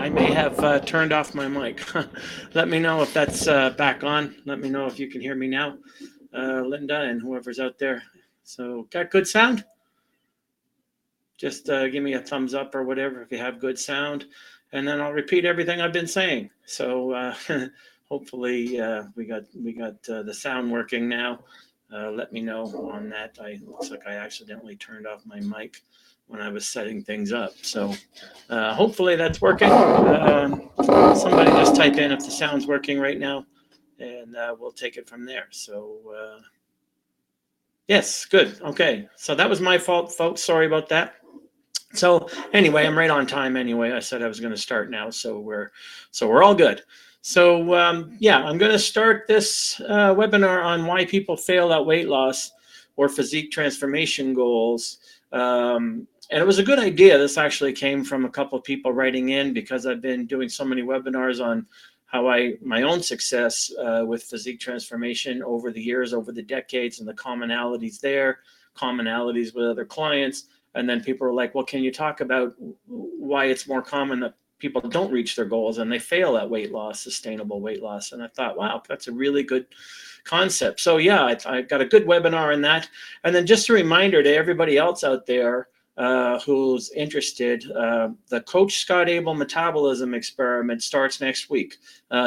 I may have turned off my mic. Let me know if that's back on. Let me know if you can hear me now, Linda, and whoever's out there. So, got good sound? Just give me a thumbs up or whatever if you have good sound, and then I'll repeat everything I've been saying. So, hopefully, we got the sound working now. Let me know on that. Looks like I accidentally turned off my mic when I was setting things up. So hopefully that's working. Somebody just type in if the sound's working right now, and we'll take it from there. So yes, good. Okay, so that was my fault, folks. Sorry about that. So anyway, I'm right on time. Anyway, I said I was going to start now, so we're all good. So yeah, I'm going to start this webinar on why people fail at weight loss or physique transformation goals. And it was a good idea. This actually came from a couple of people writing in because I've been doing so many webinars on how my own success with physique transformation over the years, over the decades, and the commonalities there, commonalities with other clients. And then people are like, well, can you talk about why it's more common that people don't reach their goals and they fail at weight loss, sustainable weight loss? And I thought, wow, that's a really good concept. So yeah, I got a good webinar on that. And then just a reminder to everybody else out there who's interested, the Coach Scott Abel Metabolism Experiment starts next week,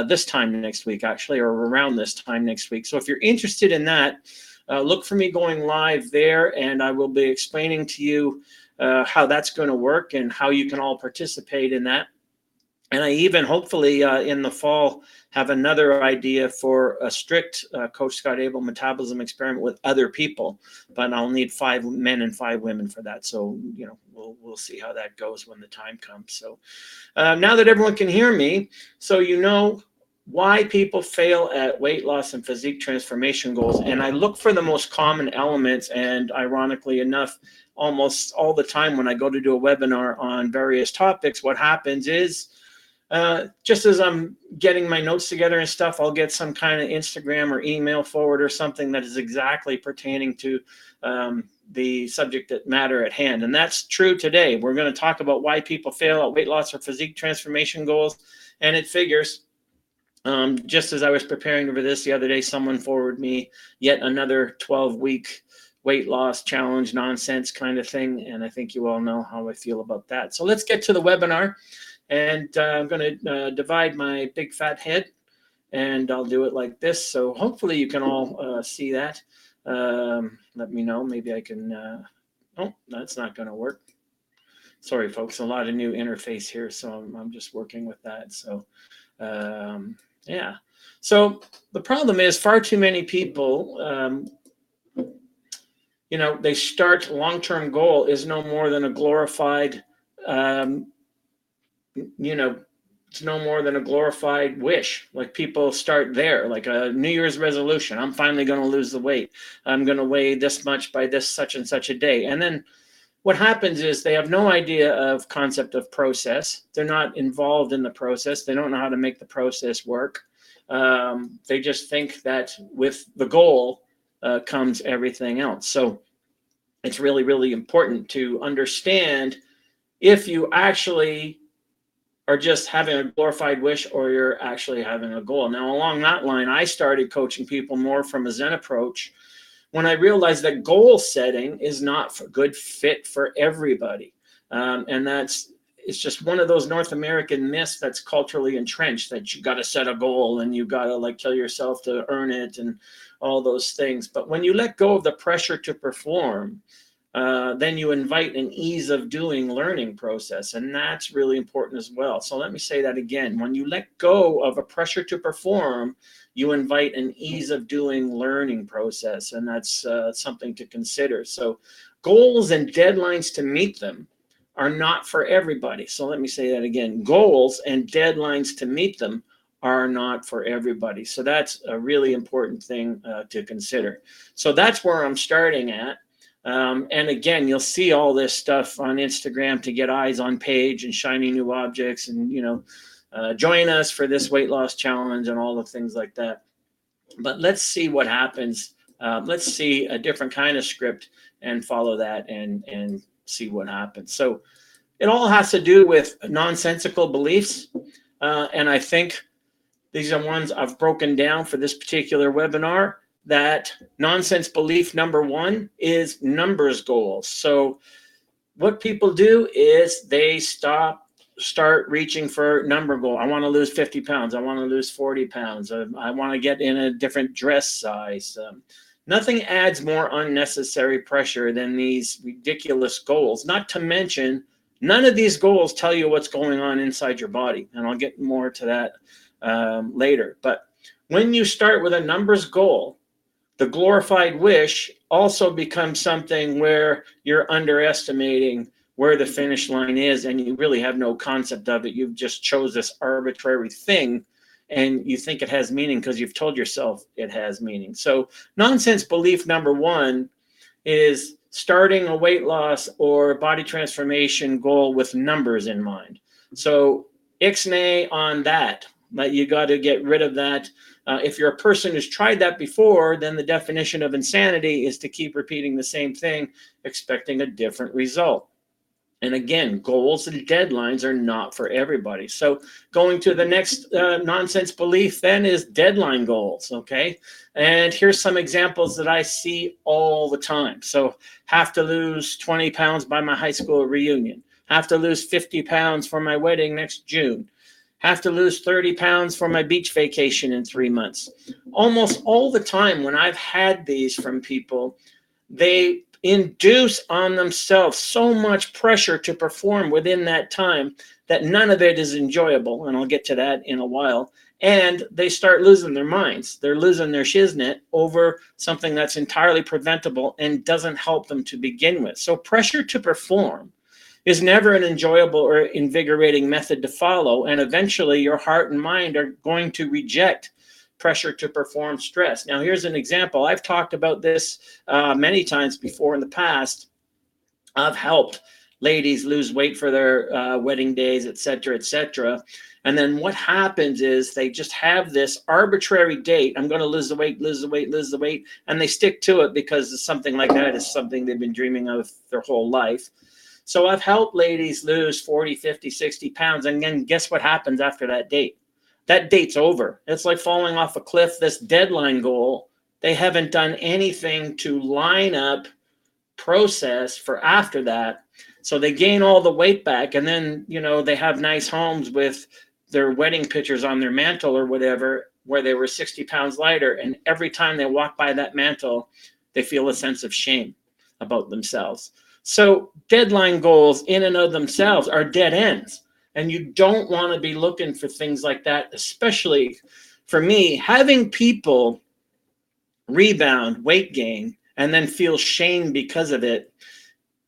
this time next week, actually, or around this time next week. So if you're interested in that, look for me going live there, and I will be explaining to you how that's going to work and how you can all participate in that. And I even hopefully in the fall have another idea for a strict Coach Scott Abel metabolism experiment with other people, but I'll need 5 men and 5 women for that. So we'll see how that goes when the time comes. So now that everyone can hear me, so you know why people fail at weight loss and physique transformation goals. And I look for the most common elements, and ironically enough, almost all the time when I go to do a webinar on various topics, what happens is just as I'm getting my notes together and stuff, I'll get some kind of Instagram or email forward or something that is exactly pertaining to the subject matter at hand. And that's true today. We're going to talk about why people fail at weight loss or physique transformation goals. And it figures, just as I was preparing for this the other day, someone forwarded me yet another 12-week weight loss challenge nonsense kind of thing. And I think you all know how I feel about that. So let's get to the webinar. And I'm going to divide my big fat head, and I'll do it like this. So hopefully you can all see that. Let me know. Maybe I can. Oh, that's not going to work. Sorry, folks. A lot of new interface here, so I'm just working with that. So yeah. So the problem is far too many people, they start long-term goal is no more than a glorified, it's no more than a glorified wish. Like people start there, like a New Year's resolution. I'm finally going to lose the weight. I'm going to weigh this much by this such and such a day. And then what happens is they have no idea of concept of process. They're not involved in the process. They don't know how to make the process work. They just think that with the goal comes everything else. So it's really, really important to understand if you actually are just having a glorified wish or you're actually having a goal. Now, along that line, I started coaching people more from a Zen approach when I realized that goal setting is not a good fit for everybody. And it's just one of those North American myths that's culturally entrenched, that you got to set a goal and you got to like kill yourself to earn it and all those things. But when you let go of the pressure to perform, then you invite an ease of doing learning process. And that's really important as well. So let me say that again. When you let go of a pressure to perform, you invite an ease of doing learning process. And that's something to consider. So goals and deadlines to meet them are not for everybody. So let me say that again. Goals and deadlines to meet them are not for everybody. So that's a really important thing to consider. So that's where I'm starting at. And again, you'll see all this stuff on Instagram to get eyes on page and shiny new objects and, join us for this weight loss challenge and all the things like that. But let's see what happens. Let's see a different kind of script and follow that and see what happens. So it all has to do with nonsensical beliefs. And I think these are ones I've broken down for this particular webinar. That nonsense belief number one is numbers goals. So what people do is they start reaching for number goal. I want to lose 50 pounds. I want to lose 40 pounds. I want to get in a different dress size. Nothing adds more unnecessary pressure than these ridiculous goals. Not to mention, none of these goals tell you what's going on inside your body. And I'll get more to that later. But when you start with a numbers goal, the glorified wish also becomes something where you're underestimating where the finish line is, and you really have no concept of it. You've just chose this arbitrary thing, and you think it has meaning because you've told yourself it has meaning. So nonsense belief number one is starting a weight loss or body transformation goal with numbers in mind. So ixnay on that. But you got to get rid of that. If you're a person who's tried that before, then the definition of insanity is to keep repeating the same thing, expecting a different result. And again, goals and deadlines are not for everybody. So going to the next nonsense belief then is deadline goals, okay? And here's some examples that I see all the time. So have to lose 20 pounds by my high school reunion. Have to lose 50 pounds for my wedding next June. Have to lose 30 pounds for my beach vacation in 3 months. Almost all the time when I've had these from people, they induce on themselves so much pressure to perform within that time that none of it is enjoyable. And I'll get to that in a while. And they start losing their minds. They're losing their shiznit over something that's entirely preventable and doesn't help them to begin with. So pressure to perform is never an enjoyable or invigorating method to follow. And eventually your heart and mind are going to reject pressure to perform stress. Now, here's an example. I've talked about this many times before in the past. I've helped ladies lose weight for their wedding days, et cetera, et cetera. And then what happens is they just have this arbitrary date. I'm going to lose the weight, lose the weight, lose the weight. And they stick to it because something like that is something they've been dreaming of their whole life. So I've helped ladies lose 40, 50, 60 pounds. And then guess what happens after that date? That date's over. It's like falling off a cliff. This deadline goal, they haven't done anything to line up process for after that. So they gain all the weight back. And then, you know, they have nice homes with their wedding pictures on their mantle or whatever, where they were 60 pounds lighter. And every time they walk by that mantle, they feel a sense of shame about themselves. So deadline goals in and of themselves are dead ends. And you don't want to be looking for things like that, especially for me, having people rebound, weight gain, and then feel shame because of it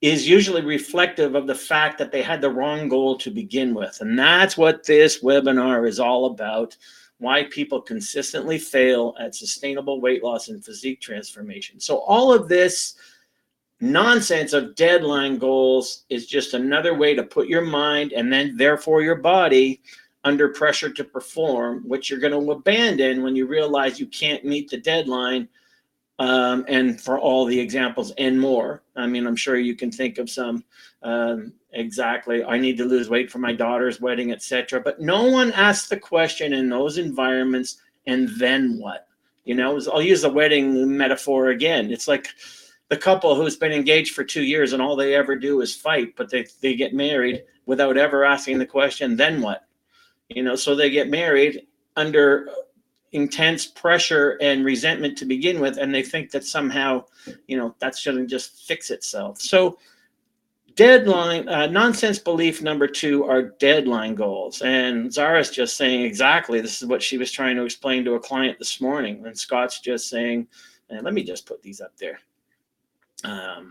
is usually reflective of the fact that they had the wrong goal to begin with. And that's what this webinar is all about, why people consistently fail at sustainable weight loss and physique transformation. So all of this nonsense of deadline goals is just another way to put your mind and then therefore your body under pressure to perform, which you're going to abandon when you realize you can't meet the deadline. And for all the examples and more, I mean, I'm sure you can think of some. Exactly, I need to lose weight for my daughter's wedding, etc. But no one asks the question in those environments, and then what? You know, I'll use the wedding metaphor again. It's like the couple who's been engaged for 2 years and all they ever do is fight, but they get married without ever asking the question, then what? You know, so they get married under intense pressure and resentment to begin with, and they think that somehow, you know, that shouldn't just fix itself. So deadline, nonsense belief number 2 are deadline goals. And Zara's just saying exactly, this is what she was trying to explain to a client this morning. And Scott's just saying, and let me just put these up there.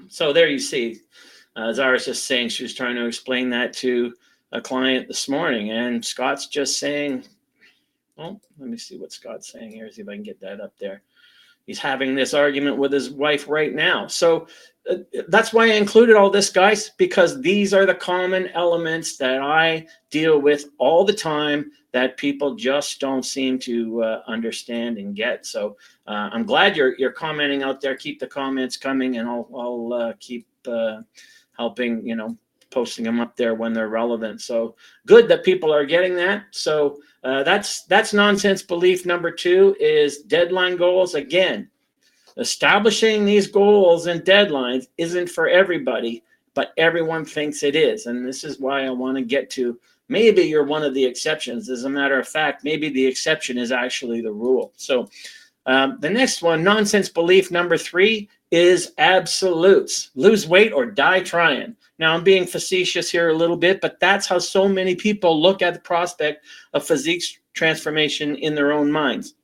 So there you see, Zara's just saying she was trying to explain that to a client this morning. And Scott's just saying, well, let me see what Scott's saying here, see if I can get that up there. He's having this argument with his wife right now. So that's why I included all this, guys, because these are the common elements that I deal with all the time that people just don't seem to understand and get. So I'm glad you're commenting out there. Keep the comments coming, and I'll keep helping, you know, posting them up there when they're relevant. So good that people are getting that. So that's nonsense belief number 2 is deadline goals. Again, establishing these goals and deadlines isn't for everybody, but everyone thinks it is. And this is why I want to get to, maybe you're one of the exceptions. As a matter of fact, maybe the exception is actually the rule. So the next one, nonsense belief number 3, is absolutes. Lose weight or die trying. Now, I'm being facetious here a little bit, but that's how so many people look at the prospect of physique transformation in their own minds.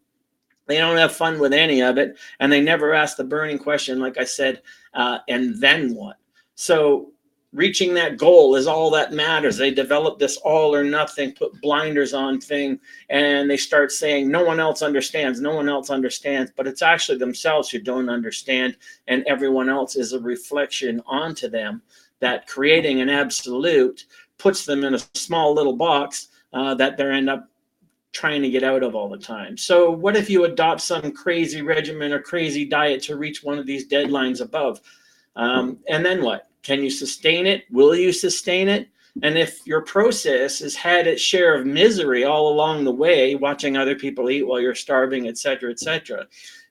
They don't have fun with any of it, and they never ask the burning question, like I said, and then what? So reaching that goal is all that matters. They develop this all or nothing, put blinders on thing, and they start saying, no one else understands, no one else understands, but it's actually themselves who don't understand, and everyone else is a reflection onto them, that creating an absolute puts them in a small little box that they end up trying to get out of all the time. So what if you adopt some crazy regimen or crazy diet to reach one of these deadlines above? And then what? Can you sustain it? Will you sustain it? And if your process has had its share of misery all along the way, watching other people eat while you're starving, et cetera,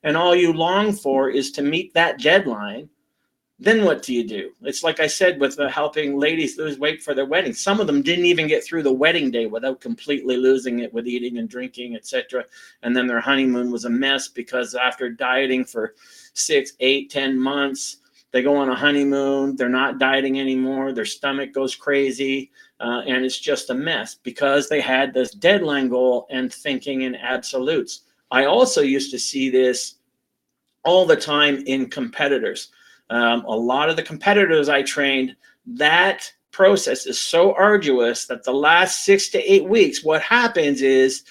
and all you long for is to meet that deadline, then what do you do? It's like I said with helping ladies lose weight for their wedding. Some of them didn't even get through the wedding day without completely losing it with eating and drinking, etc. And then their honeymoon was a mess because after dieting for 6, 8, 10 months, they go on a honeymoon. They're not dieting anymore. Their stomach goes crazy, and it's just a mess because they had this deadline goal and thinking in absolutes. I also used to see this all the time in competitors. A lot of the competitors I trained, that process is so arduous that the last 6 to 8 weeks, what happens is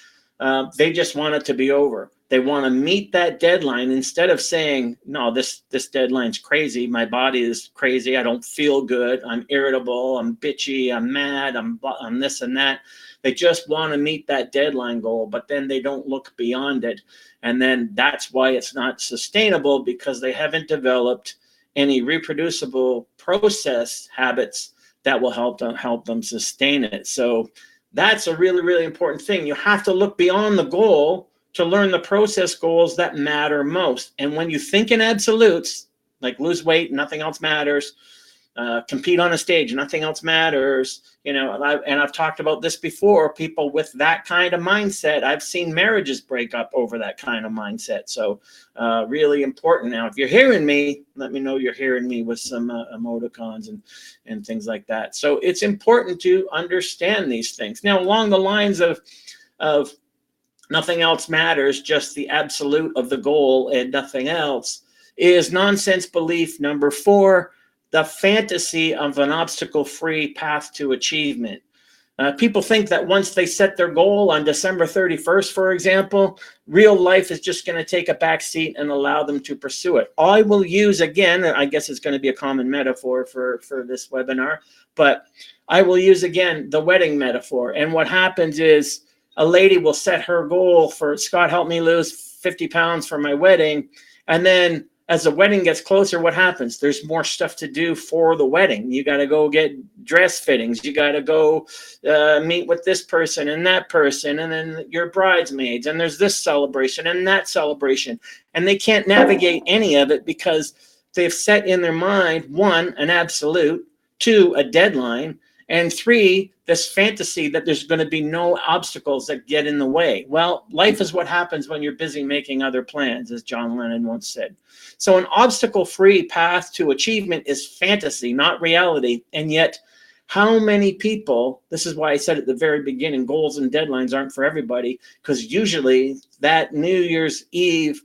they just want it to be over. They want to meet that deadline instead of saying, no, this deadline's crazy. My body is crazy. I don't feel good. I'm irritable. I'm bitchy. I'm mad. I'm this and that. They just want to meet that deadline goal, but then they don't look beyond it. And then that's why it's not sustainable, because they haven't developed any reproducible process habits that will help them sustain it. So that's a really, really important thing. You have to look beyond the goal to learn the process goals that matter most. And when you think in absolutes, like lose weight, nothing else matters, compete on a stage, nothing else matters, I've talked about this before, people with that kind of mindset, I've seen marriages break up over that kind of mindset. So really important. Now, if you're hearing me, let me know you're hearing me with some emoticons and things like that. So it's important to understand these things. Now, along the lines of nothing else matters, just the absolute of the goal and nothing else, is nonsense belief number 4, the fantasy of an obstacle-free path to achievement. People think that once they set their goal on December 31st, for example, real life is just going to take a back seat and allow them to pursue it. I will use, again, I guess it's going to be a common metaphor for this webinar, but I will use, again, the wedding metaphor. And what happens is a lady will set her goal for, Scott, help me lose 50 pounds for my wedding. And then as the wedding gets closer, what happens? There's more stuff to do for the wedding. You got to go get dress fittings. You got to go meet with this person and that person, and then your bridesmaids, and there's this celebration and that celebration. And they can't navigate any of it because they've set in their mind, 1, an absolute, 2, a deadline, and 3, this fantasy that there's going to be no obstacles that get in the way. Well, life is what happens when you're busy making other plans, as John Lennon once said. So an obstacle-free path to achievement is fantasy, not reality. And yet, how many people, this is why I said at the very beginning, goals and deadlines aren't for everybody, because usually that New Year's Eve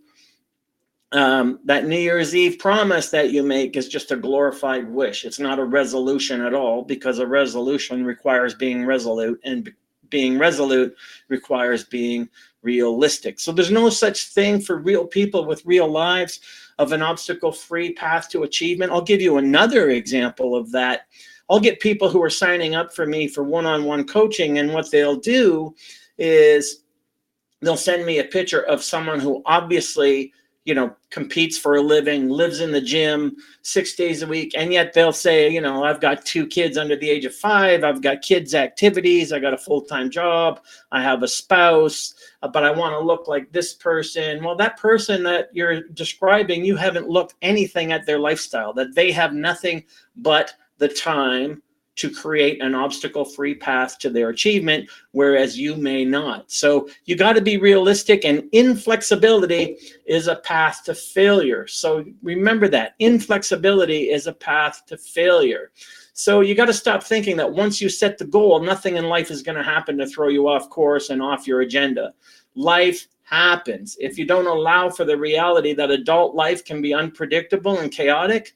promise that you make is just a glorified wish. It's not a resolution at all, because a resolution requires being resolute, and being resolute requires being realistic. So there's no such thing for real people with real lives of an obstacle-free path to achievement. I'll give you another example of that. I'll get people who are signing up for me for one-on-one coaching, and what they'll do is they'll send me a picture of someone who obviously competes for a living, lives in the gym 6 days a week, and yet they'll say, I've got 2 kids under the age of 5, I've got kids' activities, I got a full-time job, I have a spouse, but I want to look like this person. Well, that person that you're describing, you haven't looked anything at their lifestyle, that they have nothing but the time to create an obstacle-free path to their achievement, whereas you may not. So you got to be realistic, and inflexibility is a path to failure. So remember that. Inflexibility is a path to failure. So you got to stop thinking that once you set the goal, nothing in life is going to happen to throw you off course and off your agenda. Life happens. If you don't allow for the reality that adult life can be unpredictable and chaotic,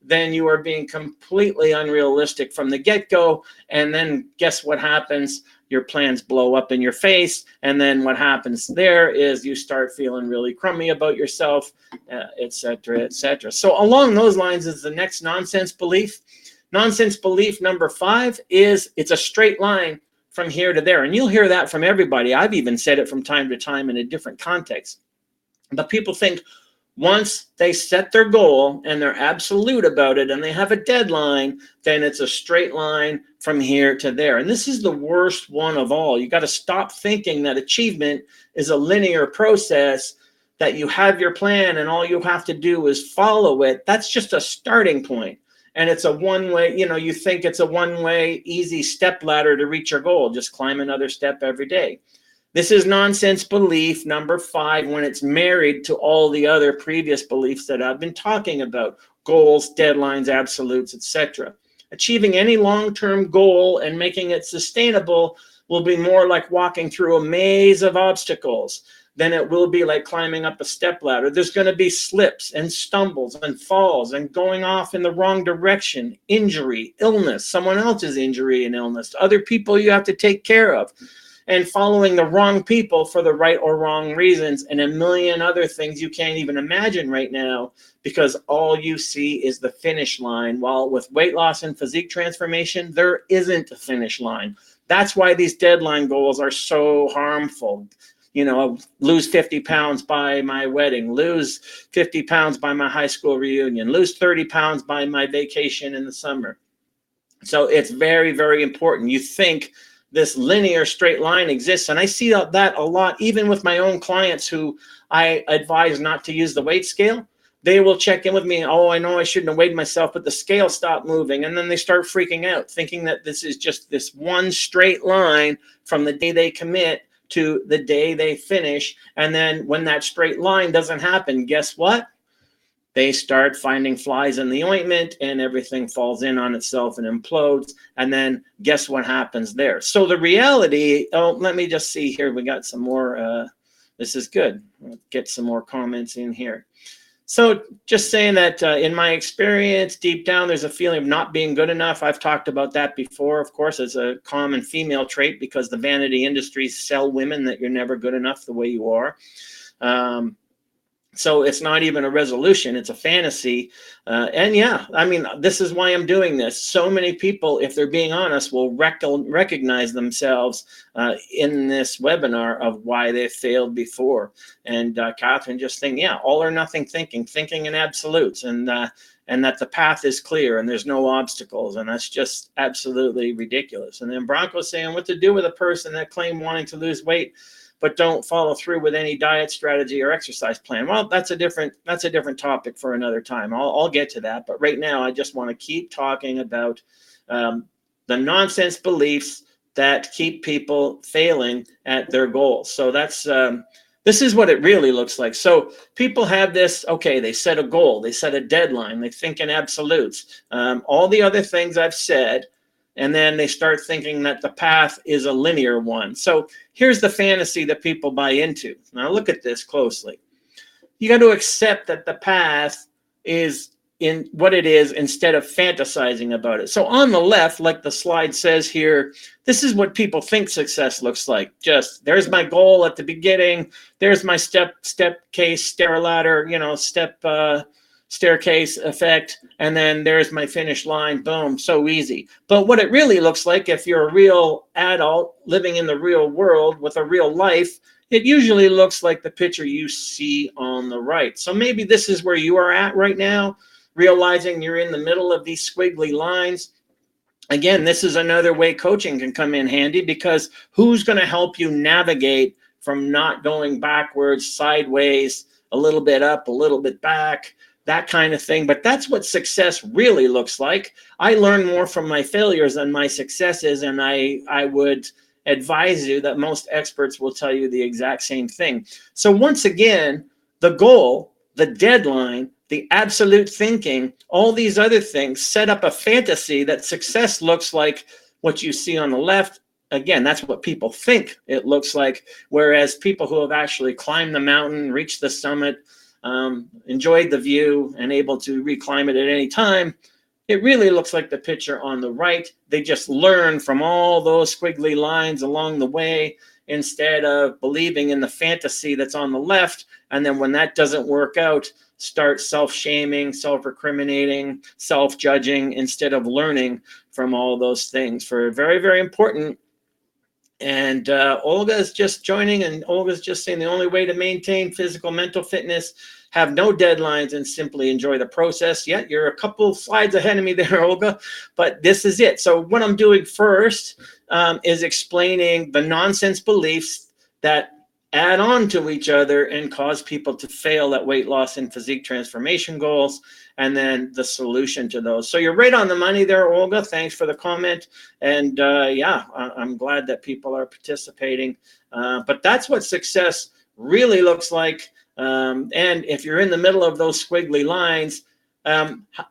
then you are being completely unrealistic from the get-go. And then guess what happens? Your plans blow up in your face. And then what happens there is you start feeling really crummy about yourself, et cetera, et cetera. So along those lines is the next nonsense belief. Nonsense belief number 5 is it's a straight line from here to there. And you'll hear that from everybody. I've even said it from time to time in a different context. But people think, once they set their goal and they're absolute about it and they have a deadline, then it's a straight line from here to there. And this is the worst one of all. You got to stop thinking that achievement is a linear process, that you have your plan and all you have to do is follow it. That's just a starting point. And it's a one-way, you think it's a one-way easy step ladder to reach your goal. Just climb another step every day. This is nonsense belief number 5 when it's married to all the other previous beliefs that I've been talking about: goals, deadlines, absolutes, etc. Achieving any long-term goal and making it sustainable will be more like walking through a maze of obstacles than it will be like climbing up a step ladder. There's going to be slips and stumbles and falls and going off in the wrong direction, injury, illness, someone else's injury and illness, other people you have to take care of, and following the wrong people for the right or wrong reasons, and a million other things you can't even imagine right now, because all you see is the finish line. While with weight loss and physique transformation, there isn't a finish line. That's why these deadline goals are so harmful. Lose 50 pounds by my wedding, lose 50 pounds by my high school reunion, lose 30 pounds by my vacation in the summer. So it's very, very important. You think this linear straight line exists. And I see that a lot, even with my own clients who I advise not to use the weight scale. They will check in with me. Oh, I know I shouldn't have weighed myself, but the scale stopped moving. And then they start freaking out, thinking that this is just this one straight line from the day they commit to the day they finish. And then when that straight line doesn't happen, guess what? They start finding flies in the ointment and everything falls in on itself and implodes. And then guess what happens there? So the reality, let me just see here. We got some more. This is good. We'll get some more comments in here. So just saying that in my experience, deep down, there's a feeling of not being good enough. I've talked about that before, of course, as a common female trait, because the vanity industries sell women that you're never good enough the way you are. So it's not even a resolution, it's a fantasy. And yeah, I mean, this is why I'm doing this. So many people, if they're being honest, will recognize themselves in this webinar of why they failed before. And Catherine just saying, yeah, all or nothing thinking in absolutes, and that the path is clear and there's no obstacles. And that's just absolutely ridiculous. And then Bronco saying, what to do with a person that claim wanting to lose weight but don't follow through with any diet strategy or exercise plan? Well, that's a different topic for another time. I'll get to that. But right now, I just want to keep talking about the nonsense beliefs that keep people failing at their goals. So that's this is what it really looks like. So people have this, okay, they set a goal, they set a deadline, they think in absolutes, all the other things I've said, and then they start thinking that the path is a linear one. So here's the fantasy that people buy into. Now look at this closely. You got to accept that the path is in what it is instead of fantasizing about it. So on the left, like the slide says here, this is what people think success looks like. Just there's my goal at the beginning. There's my step case, stair ladder, step staircase effect, and then there's my finish line. Boom, so easy. But what it really looks like, if you're a real adult living in the real world with a real life, it usually looks like the picture you see on the right. So maybe this is where you are at right now, realizing you're in the middle of these squiggly lines. Again, this is another way coaching can come in handy, because who's going to help you navigate from not going backwards, sideways, a little bit up, a little bit back, that kind of thing. But that's what success really looks like. I learn more from my failures than my successes, and I would advise you that most experts will tell you the exact same thing. So once again, the goal, the deadline, the absolute thinking, all these other things set up a fantasy that success looks like what you see on the left. Again, that's what people think it looks like, whereas people who have actually climbed the mountain, reached the summit, enjoyed the view, and able to reclimb it at any time, it really looks like the picture on the right. They just learn from all those squiggly lines along the way, instead of believing in the fantasy that's on the left. And then when that doesn't work out, start self-shaming, self-recriminating, self-judging, instead of learning from all those things. For very, very important. And Olga is just joining, and Olga's just saying the only way to maintain physical, mental fitness, have no deadlines, and simply enjoy the process. Yeah, you're a couple slides ahead of me there, Olga, but this is it. So what I'm doing first is explaining the nonsense beliefs that add on to each other and cause people to fail at weight loss and physique transformation goals, and then the solution to those. So you're right on the money there, Olga. Thanks for the comment. And yeah, I'm glad that people are participating. But that's what success really looks like. And if you're in the middle of those squiggly lines,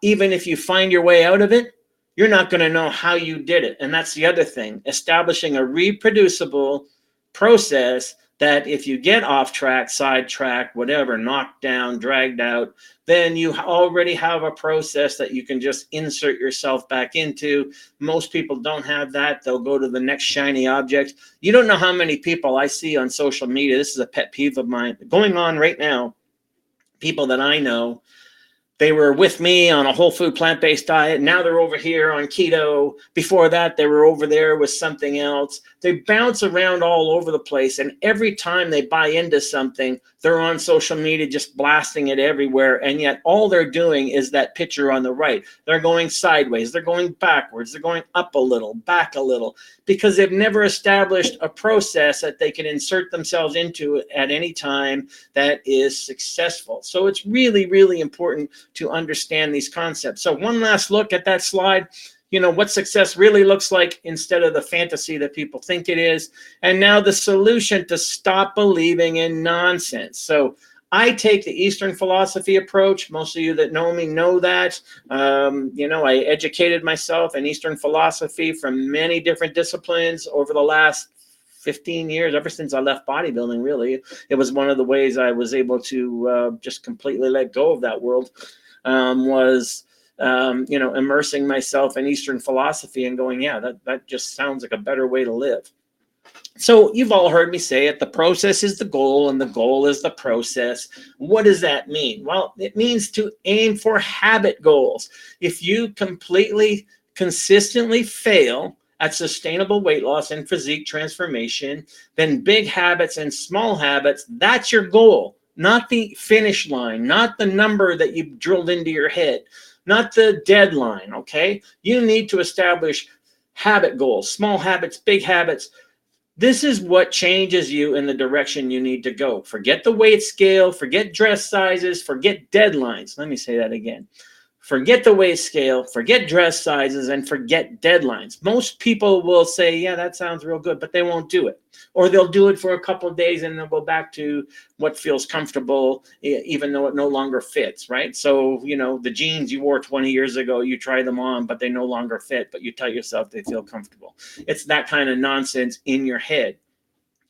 even if you find your way out of it, you're not going to know how you did it. And that's the other thing, establishing a reproducible process that if you get off track, sidetracked, whatever, knocked down, dragged out, then you already have a process that you can just insert yourself back into. Most people don't have that. They'll go to the next shiny object. You don't know how many people I see on social media. This is a pet peeve of mine going on right now. People that I know, they were with me on a whole food plant-based diet. Now they're over here on keto. Before that, they were over there with something else. They bounce around all over the place. And every time they buy into something, they're on social media just blasting it everywhere. And yet all they're doing is that picture on the right. They're going sideways. They're going backwards. They're going up a little, back a little, because they've never established a process that they can insert themselves into at any time that is successful. So it's really, really important to understand these concepts. So one last look at that slide, you know, what success really looks like instead of the fantasy that people think it is. And now the solution to stop believing in nonsense. So I take the Eastern philosophy approach. Most of you that know me know that. You know, I educated myself in Eastern philosophy from many different disciplines over the last 15 years, ever since I left bodybuilding, really. It was one of the ways I was able to just completely let go of that world. You know, immersing myself in Eastern philosophy and going, yeah, that just sounds like a better way to live. So you've all heard me say it, the process is the goal and the goal is the process. What does that mean? Well, it means to aim for habit goals. If you completely, consistently fail at sustainable weight loss and physique transformation, then big habits and small habits, that's your goal. Not the finish line, not the number that you've drilled into your head, not the deadline, okay? You need to establish habit goals, small habits, big habits. This is what changes you in the direction you need to go. Forget the weight scale, forget dress sizes, forget deadlines. Let me say that again. Forget the weight scale, forget dress sizes, and forget deadlines. Most people will say, yeah, that sounds real good, but they won't do it. Or they'll do it for a couple of days and they'll go back to what feels comfortable, even though it no longer fits, right? So, you know, the jeans you wore 20 years ago, you try them on, but they no longer fit, but you tell yourself they feel comfortable. It's that kind of nonsense in your head.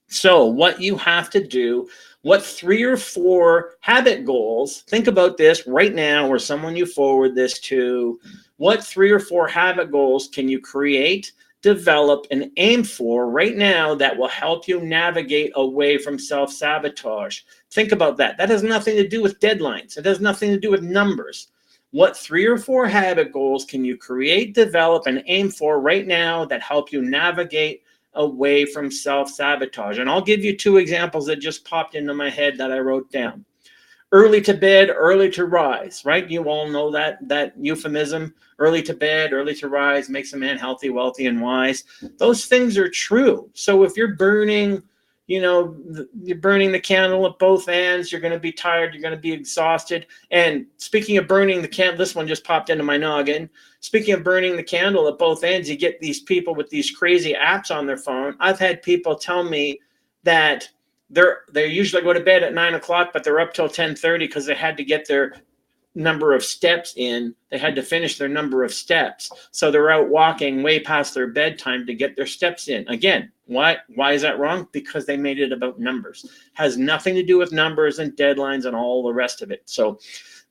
So what you have to do, what 3 or 4 habit goals, think about this right now or someone you forward this to, what 3 or 4 habit goals can you create develop, and aim for right now that will help you navigate away from self-sabotage? Think about that. That has nothing to do with deadlines. It has nothing to do with numbers. What 3 or 4 habit goals can you create, develop, and aim for right now that help you navigate away from self-sabotage? And I'll give you 2 examples that just popped into my head that I wrote down. Early to bed, early to rise, right? You all know that euphemism. Early to bed, early to rise makes a man healthy, wealthy, and wise. Those things are true. So if you're burning, you're burning the candle at both ends, you're going to be tired, you're going to be exhausted. And speaking of burning the candle, this one just popped into my noggin. Speaking of burning the candle at both ends, you get these people with these crazy apps on their phone. I've had people tell me that they usually go to bed at 9 o'clock, but they're up till 10:30 because they had to get their number of steps in. They had to finish their number of steps. So they're out walking way past their bedtime to get their steps in. Again, why is that wrong? Because they made it about numbers. Has nothing to do with numbers and deadlines and all the rest of it. So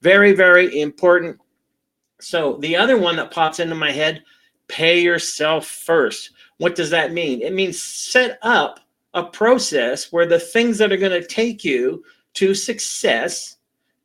very, very important. So the other one that pops into my head, pay yourself first. What does that mean? It means set up a process where the things that are going to take you to success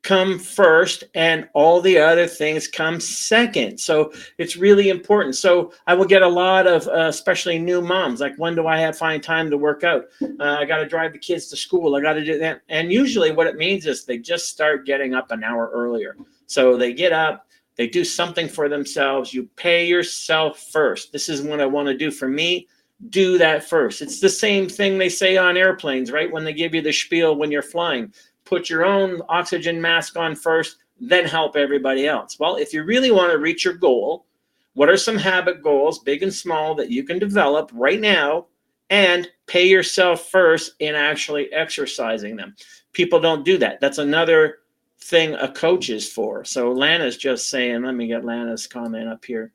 come first and all the other things come second. So it's really important. So I will get a lot of especially new moms, like, when do I find time to work out? I got to drive the kids to school. I got to do that. And usually what it means is they just start getting up an hour earlier. So they get up, they do something for themselves. You pay yourself first. This is what I want to do for me. Do that first. It's the same thing they say on airplanes, right? When they give you the spiel when you're flying, put your own oxygen mask on first, then help everybody else. Well, if you really want to reach your goal, what are some habit goals, big and small, that you can develop right now and pay yourself first in actually exercising them? People don't do that. That's another thing a coach is for. So Lana's just saying, let me get Lana's comment up here.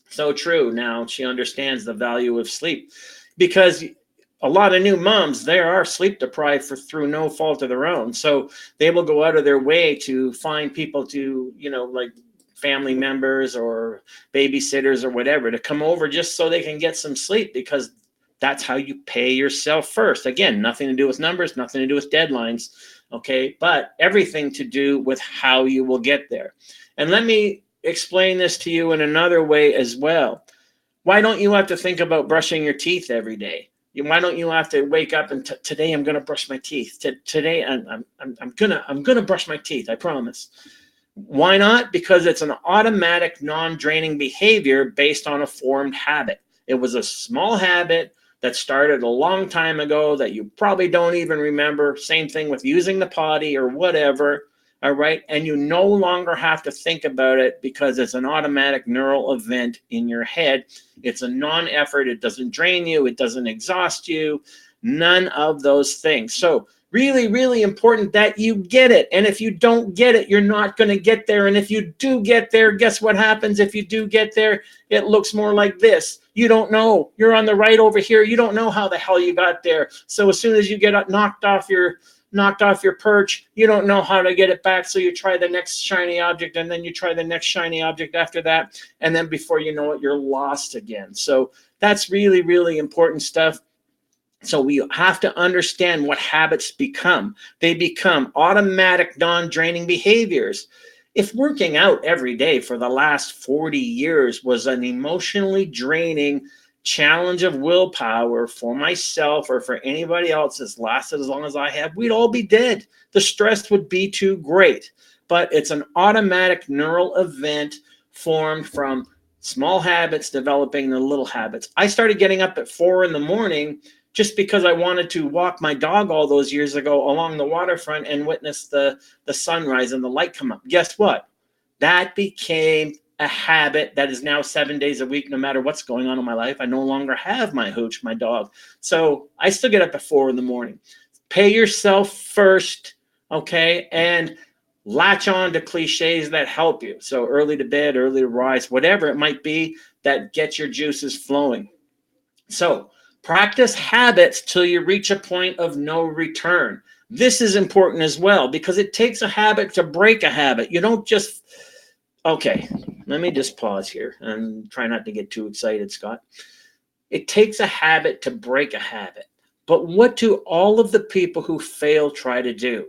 So true. Now she understands the value of sleep, because a lot of new moms, they are sleep deprived through no fault of their own. So they will go out of their way to find people to, like family members or babysitters or whatever, to come over just so they can get some sleep, because that's how you pay yourself first. Again, nothing to do with numbers, nothing to do with deadlines. Okay. But everything to do with how you will get there. And let me explain this to you in another way as well. Why don't you have to think about brushing your teeth every day? Why don't you have to wake up and today I'm going to brush my teeth? Today I'm going to brush my teeth. I promise. Why not? Because it's an automatic, non-draining behavior based on a formed habit. It was a small habit that started a long time ago that you probably don't even remember. Same thing with using the potty or whatever. All right. And you no longer have to think about it because it's an automatic neural event in your head. It's a non-effort. It doesn't drain you. It doesn't exhaust you. None of those things. So really, really important that you get it. And if you don't get it, you're not going to get there. And if you do get there, guess what happens? If you do get there, it looks more like this. You don't know. You're on the right over here. You don't know how the hell you got there. So as soon as you get knocked off your perch, you don't know how to get it back. So you try the next shiny object, and then you try the next shiny object after that. And then before you know it, you're lost again. So that's really, really important stuff. So we have to understand what habits become. They become automatic, non-draining behaviors. If working out every day for the last 40 years was an emotionally draining challenge of willpower for myself or for anybody else that's lasted as long as I have, we'd all be dead. The stress would be too great. But it's an automatic neural event formed from small habits developing the little habits. I started getting up at 4 a.m. just because I wanted to walk my dog all those years ago along the waterfront and witness the sunrise and the light come up. Guess what? That became a habit that is now 7 days a week, no matter what's going on in my life. I no longer have my hooch, my dog. So I still get up at 4 a.m. Pay yourself first, okay? And latch on to cliches that help you. So early to bed, early to rise, whatever it might be that gets your juices flowing. So practice habits till you reach a point of no return. This is important as well because it takes a habit to break a habit. You don't just, okay, let me just pause here and try not to get too excited, Scott. It takes a habit to break a habit. But what do all of the people who fail try to do?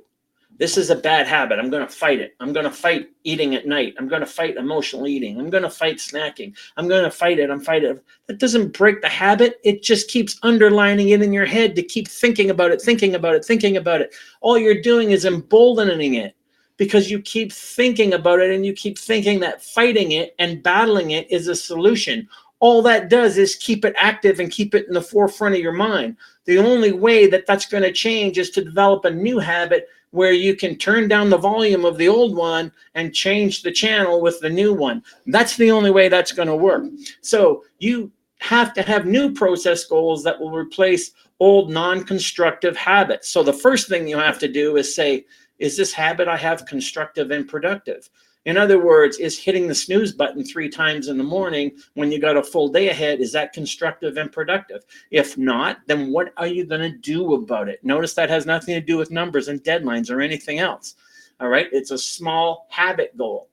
This is a bad habit. I'm going to fight it. I'm going to fight eating at night. I'm going to fight emotional eating. I'm going to fight snacking. I'm going to fight it. I'm fighting it. That doesn't break the habit. It just keeps underlining it in your head to keep thinking about it, thinking about it, thinking about it. All you're doing is emboldening it because you keep thinking about it and you keep thinking that fighting it and battling it is a solution. All that does is keep it active and keep it in the forefront of your mind. The only way that that's going to change is to develop a new habit where you can turn down the volume of the old one and change the channel with the new one. That's the only way that's going to work. So you have to have new process goals that will replace old non-constructive habits. So the first thing you have to do is say, is this habit I have constructive and productive? In other words, is hitting the snooze button 3 times in the morning when you got a full day ahead, is that constructive and productive? If not, then what are you going to do about it? Notice that has nothing to do with numbers and deadlines or anything else. All right, it's a small habit goal.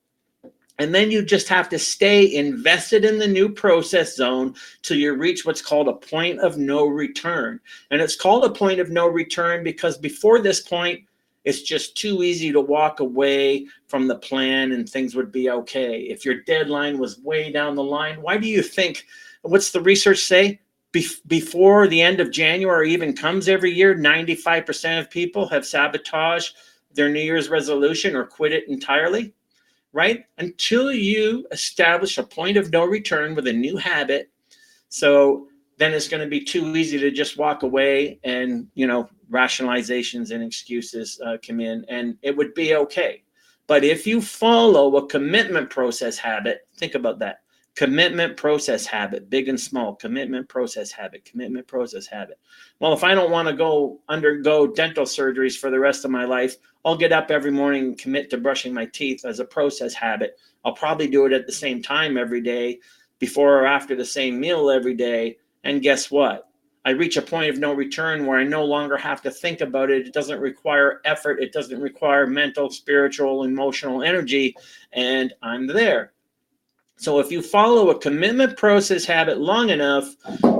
And then you just have to stay invested in the new process zone till you reach what's called a point of no return. And it's called a point of no return because before this point, it's just too easy to walk away from the plan and things would be okay. If your deadline was way down the line, why do you think, what's the research say? Before the end of January even comes every year, 95% of people have sabotaged their New Year's resolution or quit it entirely, right? Until you establish a point of no return with a new habit. So then it's going to be too easy to just walk away and, rationalizations and excuses come in and it would be okay. But if you follow a commitment process habit, think about that. Commitment process habit, big and small, commitment process habit, commitment process habit. Well, if I don't want to undergo dental surgeries for the rest of my life, I'll get up every morning and commit to brushing my teeth as a process habit. I'll probably do it at the same time every day, before or after the same meal every day. And guess what? I reach a point of no return where I no longer have to think about it. It doesn't require effort. It doesn't require mental, spiritual, emotional energy. And I'm there. So if you follow a commitment process habit long enough,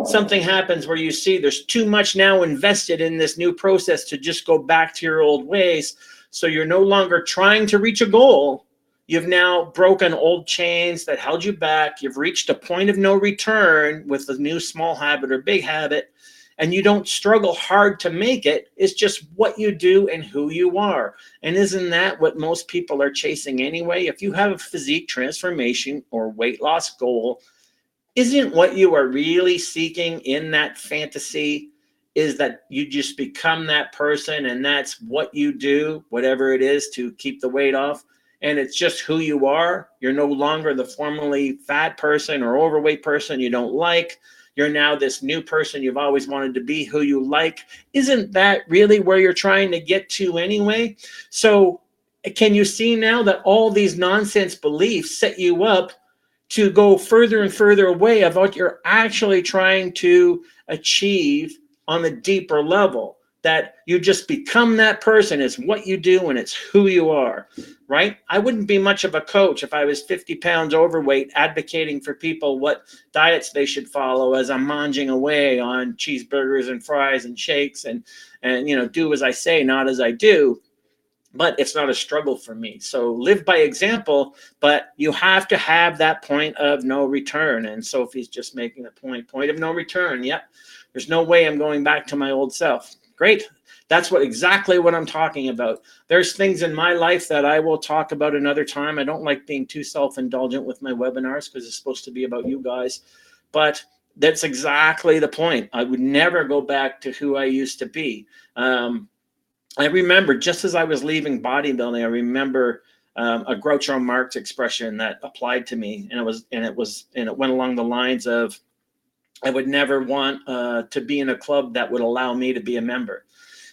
something happens where you see there's too much now invested in this new process to just go back to your old ways. So you're no longer trying to reach a goal. You've now broken old chains that held you back. You've reached a point of no return with a new small habit or big habit, and you don't struggle hard to make it. It's just what you do and who you are. And isn't that what most people are chasing anyway? If you have a physique transformation or weight loss goal, isn't what you are really seeking in that fantasy is that you just become that person and that's what you do, whatever it is, to keep the weight off? And it's just who you are. You're no longer the formerly fat person or overweight person you don't like. You're now this new person you've always wanted to be, who you like. Isn't that really where you're trying to get to anyway? So can you see now that all these nonsense beliefs set you up to go further and further away of what you're actually trying to achieve on the deeper level? That you just become that person is what you do and it's who you are, right? I wouldn't be much of a coach if I was 50 pounds overweight advocating for people what diets they should follow as I'm manging away on cheeseburgers and fries and shakes and do as I say, not as I do. But it's not a struggle for me. So live by example, but you have to have that point of no return. And Sophie's just making the point of no return. Yep. There's no way I'm going back to my old self. Great. That's exactly what I'm talking about. There's things in my life that I will talk about another time. I don't like being too self-indulgent with my webinars because it's supposed to be about you guys. But that's exactly the point. I would never go back to who I used to be. I remember just as I was leaving bodybuilding, I remember a Groucho Marx expression that applied to me, and it went along the lines of, I would never want to be in a club that would allow me to be a member.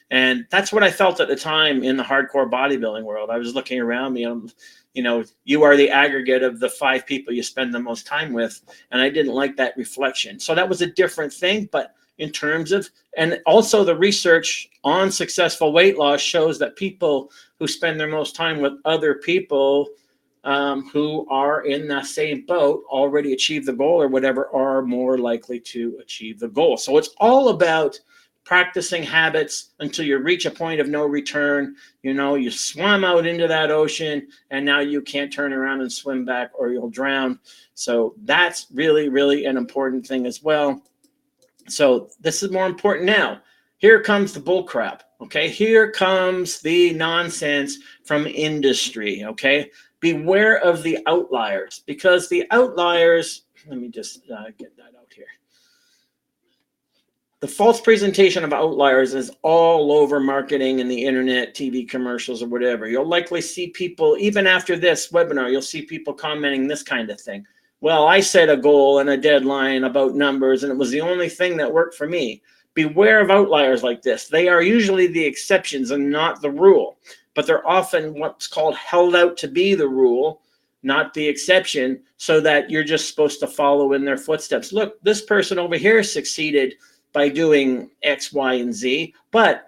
And that's what I felt at the time in the hardcore bodybuilding world. I was looking around me, and, you are the aggregate of the 5 people you spend the most time with. And I didn't like that reflection. So that was a different thing. But in terms of, and also the research on successful weight loss shows that people who spend their most time with other people who are in the same boat, already achieved the goal or whatever, are more likely to achieve the goal. So it's all about practicing habits until you reach a point of no return. You know, you swam out into that ocean and now you can't turn around and swim back or you'll drown. So that's really, really an important thing as well. So this is more important now. Here comes the bull crap. Okay, here comes the nonsense from industry. Okay, beware of the outliers, because the outliers, let me just get that out here. The false presentation of outliers is all over marketing and the internet, TV commercials, or whatever. You'll likely see people, even after this webinar, you'll see people commenting this kind of thing. Well, I set a goal and a deadline about numbers, and it was the only thing that worked for me. Beware of outliers like this. They are usually the exceptions and not the rule, but they're often what's called held out to be the rule, not the exception, so that you're just supposed to follow in their footsteps. Look, this person over here succeeded by doing X, Y, and Z, but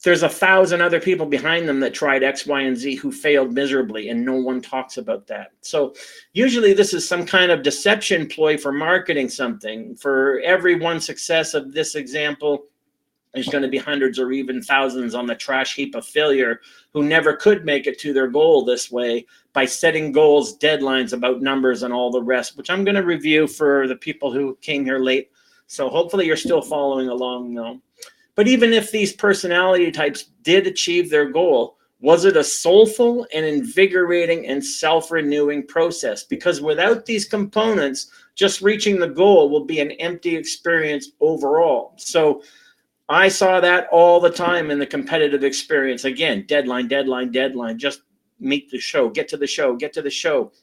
there's 1,000 other people behind them that tried X, Y, and Z who failed miserably, and no one talks about that. So usually this is some kind of deception ploy for marketing something. For every one success of this example, there's going to be hundreds or even thousands on the trash heap of failure who never could make it to their goal this way by setting goals, deadlines about numbers and all the rest, which I'm going to review for the people who came here late. So hopefully you're still following along though. But even if these personality types did achieve their goal, was it a soulful and invigorating and self-renewing process? Because without these components, just reaching the goal will be an empty experience overall. So I saw that all the time in the competitive experience. Again, deadline, deadline, deadline, just meet the show, get to the show, get to the show.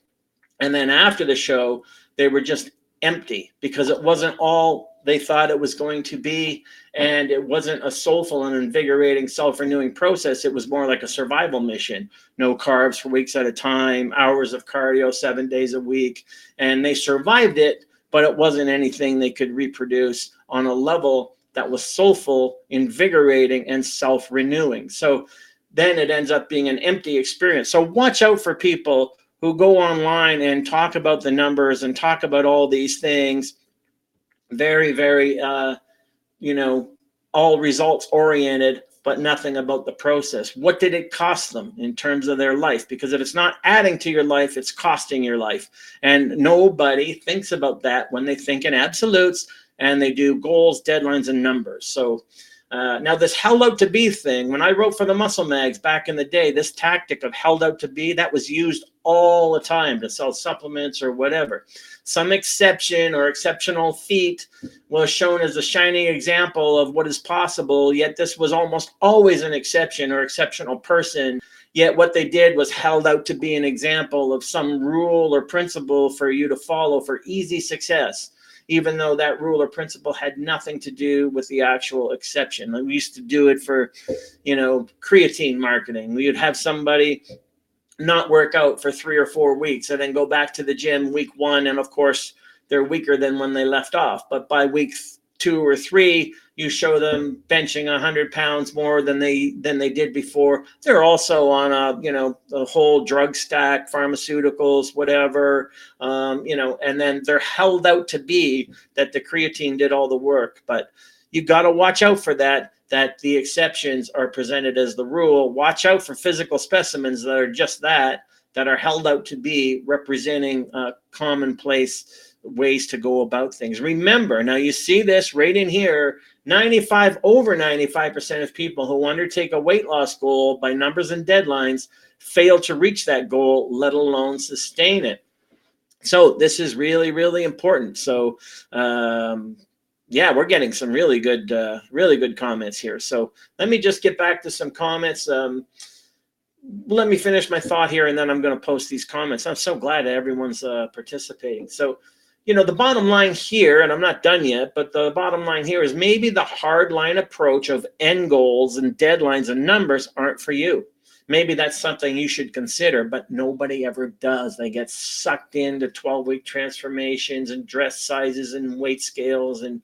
And then after the show, they were just empty because it wasn't all they thought it was going to be, and it wasn't a soulful and invigorating self-renewing process. It was more like a survival mission. No carbs for weeks at a time, hours of cardio 7 days a week, and they survived it, but it wasn't anything they could reproduce on a level that was soulful, invigorating, and self-renewing. So then it ends up being an empty experience. So watch out for people who go online and talk about the numbers and talk about all these things, very, very, all results oriented, but nothing about the process. What did it cost them in terms of their life? Because if it's not adding to your life, it's costing your life. And nobody thinks about that when they think in absolutes and they do goals, deadlines, and numbers. So now this held out to be thing, when I wrote for the Muscle Mags back in the day, this tactic of held out to be, that was used all the time to sell supplements or whatever. Some exception or exceptional feat was shown as a shining example of what is possible, yet this was almost always an exception or exceptional person. Yet what they did was held out to be an example of some rule or principle for you to follow for easy success, even though that rule or principle had nothing to do with the actual exception. Like we used to do it for, creatine marketing. We would have somebody not work out for 3 or 4 weeks and then go back to the gym week 1. And of course, they're weaker than when they left off. But by week 2 or 3, you show them benching 100 pounds more than they did before. They're also on a whole drug stack, pharmaceuticals, whatever, and then they're held out to be that the creatine did all the work. But you got to watch out for that the exceptions are presented as the rule. Watch out for physical specimens that are just that are held out to be representing commonplace ways to go about things. Remember, now you see this right in here, over 95% of people who undertake a weight loss goal by numbers and deadlines fail to reach that goal, let alone sustain it. So this is really, really important. So yeah, we're getting some really good comments here. So let me just get back to some comments. Let me finish my thought here, and then I'm going to post these comments. I'm so glad that everyone's participating. So, the bottom line here, and I'm not done yet, but the bottom line here is maybe the hard line approach of end goals and deadlines and numbers aren't for you. Maybe that's something you should consider, but nobody ever does. They get sucked into 12-week transformations and dress sizes and weight scales, and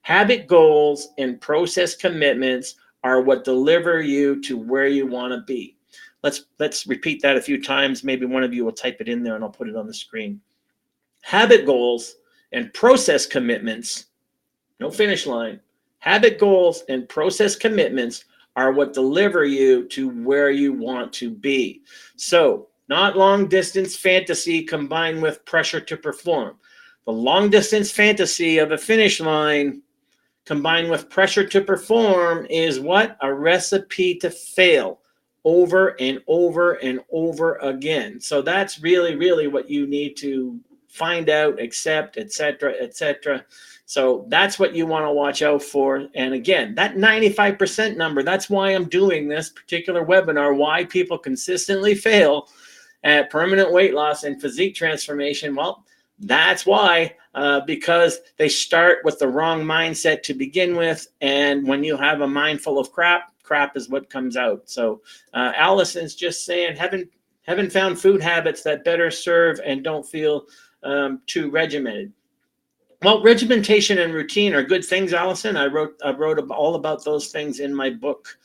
habit goals and process commitments are what deliver you to where you want to be. Let's repeat that a few times. Maybe one of you will type it in there and I'll put it on the screen. Habit goals and process commitments, no finish line. Habit goals and process commitments are what deliver you to where you want to be. So, not long distance fantasy combined with pressure to perform. The long distance fantasy of a finish line combined with pressure to perform is what? A recipe to fail over and over and over again. So that's really, really what you need to find out, accept, etc., etc. So that's what you want to watch out for. And again, that 95% number, that's why I'm doing this particular webinar, why people consistently fail at permanent weight loss and physique transformation. Well, that's why, because they start with the wrong mindset to begin with. And when you have a mind full of crap, crap is what comes out. So Allison's just saying, haven't found food habits that better serve and don't feel too regimented. Well, regimentation and routine are good things, Allison. I wrote all about those things in my book,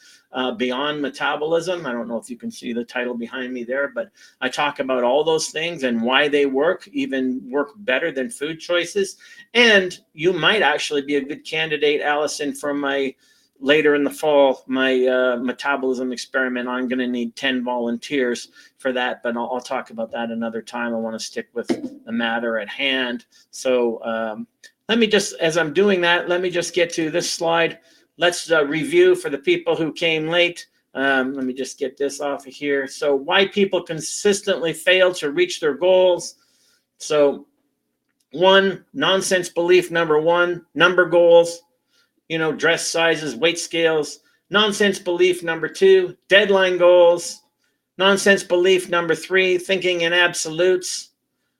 Beyond Metabolism. I don't know if you can see the title behind me there, but I talk about all those things and why they work, even work better than food choices. And you might actually be a good candidate, Allison, for my later in the fall, my metabolism experiment. I'm going to need 10 volunteers for that, but I'll talk about that another time. I want to stick with the matter at hand. So let me just, as I'm doing that, let me just get to this slide. Let's review for the people who came late. Let me just get this off of here. So why people consistently fail to reach their goals. So one, nonsense belief number one, number goals, dress sizes, weight scales. Nonsense belief number two, deadline goals. Nonsense belief number three, thinking in absolutes.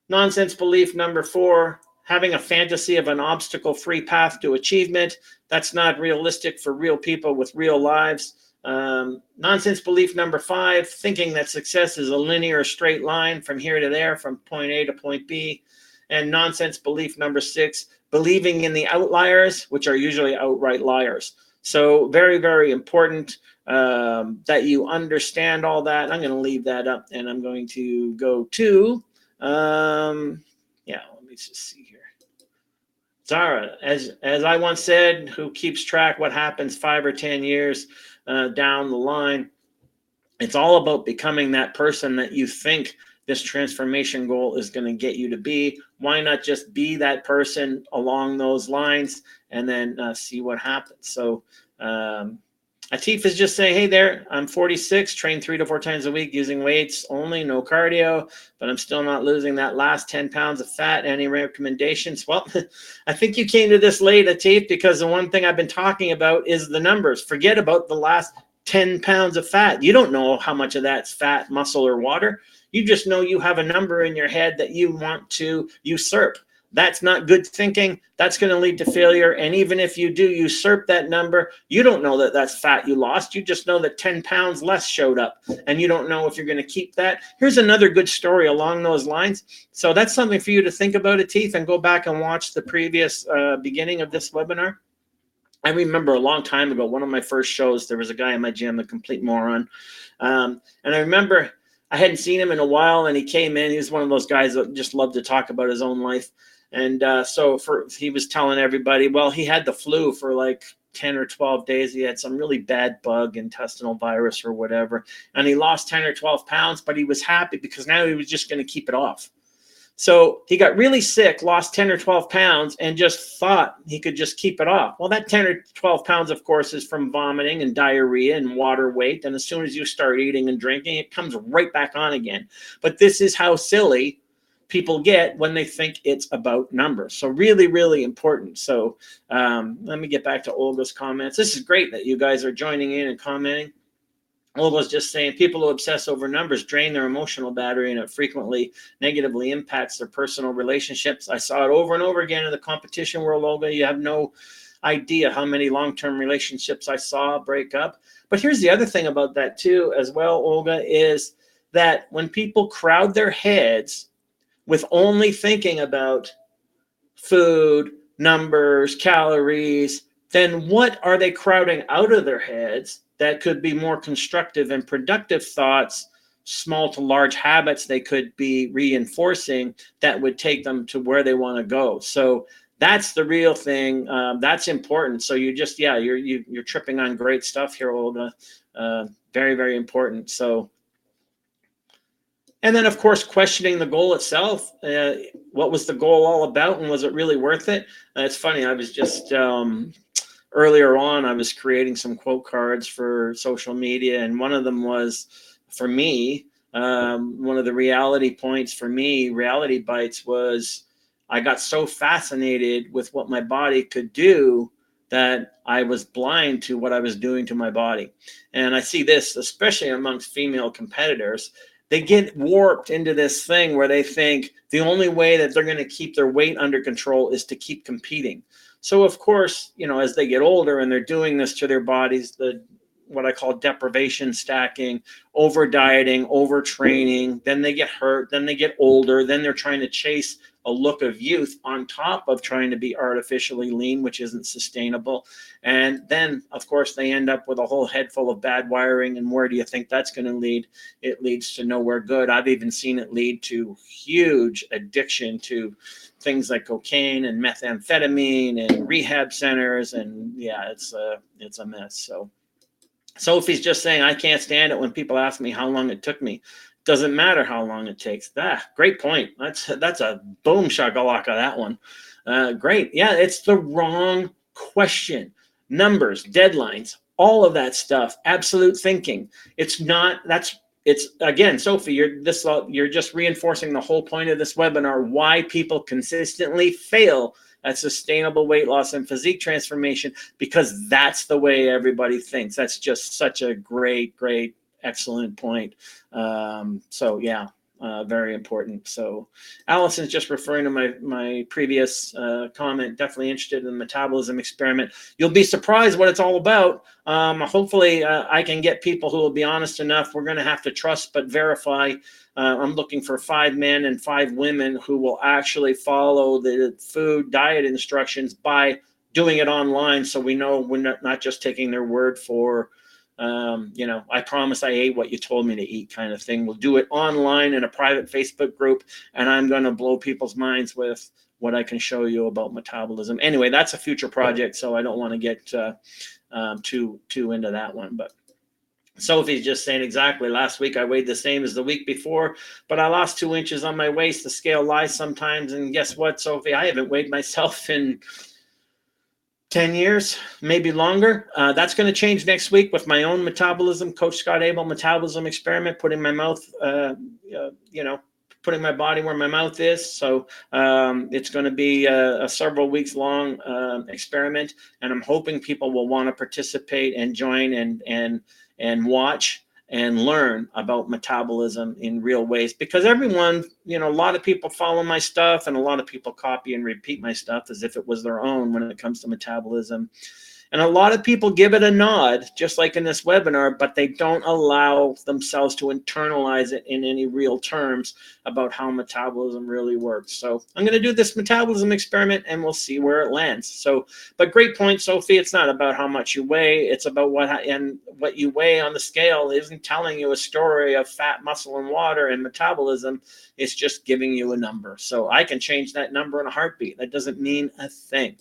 Nonsense belief number four, having a fantasy of an obstacle-free path to achievement. That's not realistic for real people with real lives. Nonsense belief number five, thinking that success is a linear straight line from here to there, from point A to point B. And nonsense belief number six, believing in the outliers, which are usually outright liars. So very, very important that you understand all that. I'm going to leave that up and I'm going to go to, let me just see here. Zara, as I once said, who keeps track what happens 5 or 10 years down the line, it's all about becoming that person that you think this transformation goal is going to get you to be. Why not just be that person along those lines and then see what happens? So Atif is just saying, hey there, I'm 46, train 3 to 4 times a week using weights only, no cardio, but I'm still not losing that last 10 pounds of fat. Any recommendations? Well, I think you came to this late, Atif, because the one thing I've been talking about is the numbers. Forget about the last 10 pounds of fat. You don't know how much of that's fat, muscle, or water. You just know you have a number in your head that you want to usurp. That's not good thinking. That's going to lead to failure. And even if you do usurp that number, you don't know that that's fat you lost. You just know that 10 pounds less showed up. And you don't know if you're going to keep that. Here's another good story along those lines. So that's something for you to think about, Atif, and go back and watch the previous beginning of this webinar. I remember a long time ago, one of my first shows, there was a guy in my gym, a complete moron. And I remember I hadn't seen him in a while, and he came in. He was one of those guys that just loved to talk about his own life. And he was telling everybody, well, he had the flu for like 10 or 12 days. He had some really bad bug, intestinal virus or whatever. And he lost 10 or 12 pounds, but he was happy because now he was just going to keep it off. So he got really sick, lost 10 or 12 pounds, and just thought he could just keep it off. Well, that 10 or 12 pounds, of course, is from vomiting and diarrhea and water weight. And as soon as you start eating and drinking, it comes right back on again. But this is how silly people get when they think it's about numbers. So really, really important. So let me get back to Olga's comments. This is great that you guys are joining in and commenting. Olga's just saying people who obsess over numbers drain their emotional battery, and it frequently negatively impacts their personal relationships. I saw it over and over again in the competition world, Olga. You have no idea how many long-term relationships I saw break up. But here's the other thing about that too, as well, Olga, is that when people crowd their heads with only thinking about food, numbers, calories, then what are they crowding out of their heads? that could be more constructive and productive thoughts, small to large habits they could be reinforcing that would take them to where they want to go. So that's the real thing. That's important. So you just, yeah, you're tripping on great stuff here, Olga. Very, very important. So, and then of course, questioning the goal itself. What was the goal all about, and was it really worth it? It's funny. I was just earlier on, I was creating some quote cards for social media, and one of them was, for me, one of the reality points for me, reality bites, was I got so fascinated with what my body could do that I was blind to what I was doing to my body. And I see this, especially amongst female competitors. They get warped into this thing where they think the only way that they're going to keep their weight under control is to keep competing. So of course, you know, as they get older and they're doing this to their bodies, what I call deprivation stacking, over dieting, over training, then they get hurt, then they get older, then they're trying to chase a look of youth on top of trying to be artificially lean, which isn't sustainable. And then, of course, they end up with a whole head full of bad wiring. And where do you think that's going to lead? It leads to nowhere good. I've even seen it lead to huge addiction to things like cocaine and methamphetamine and rehab centers. And yeah, it's a mess. So Sophie's just saying, I can't stand it when people ask me how long it took me. Doesn't matter how long it takes. Great point. That's a boom shakalaka, that one. Great. Yeah, it's the wrong question. Numbers, deadlines, all of that stuff, absolute thinking. It's again, Sophie, you're just reinforcing the whole point of this webinar, why people consistently fail at sustainable weight loss and physique transformation, because that's the way everybody thinks. That's just such a great, excellent point. So yeah, very important. So Allison's just referring to my previous comment, definitely interested in the metabolism experiment. You'll be surprised what it's all about. Hopefully I can get people who will be honest enough. We're going to have to trust but verify. I'm looking for 5 men and 5 women who will actually follow the food diet instructions by doing it online. So we know we're not just taking their word for, I promise I ate what you told me to eat kind of thing. We'll do it online in a private Facebook group, and I'm going to blow people's minds with what I can show you about metabolism. Anyway, that's a future project, so I don't want to get too into that one. But Sophie's just saying, exactly. Last week I weighed the same as the week before, but I lost 2 inches on my waist. The scale lies sometimes. And guess what, Sophie? I haven't weighed myself in 10 years, maybe longer. That's going to change next week with my own metabolism, Coach Scott Abel metabolism experiment, putting my mouth, putting my body where my mouth is. So it's going to be a several weeks long experiment. And I'm hoping people will want to participate and join and watch and learn about metabolism in real ways, because everyone, a lot of people follow my stuff and a lot of people copy and repeat my stuff as if it was their own when it comes to metabolism. And a lot of people give it a nod, just like in this webinar, but they don't allow themselves to internalize it in any real terms about how metabolism really works. So I'm going to do this metabolism experiment and we'll see where it lands. So, but great point, Sophie. It's not about how much you weigh. It's about what you weigh on the scale isn't telling you a story of fat, muscle, and water and metabolism. It's just giving you a number. So I can change that number in a heartbeat. That doesn't mean a thing.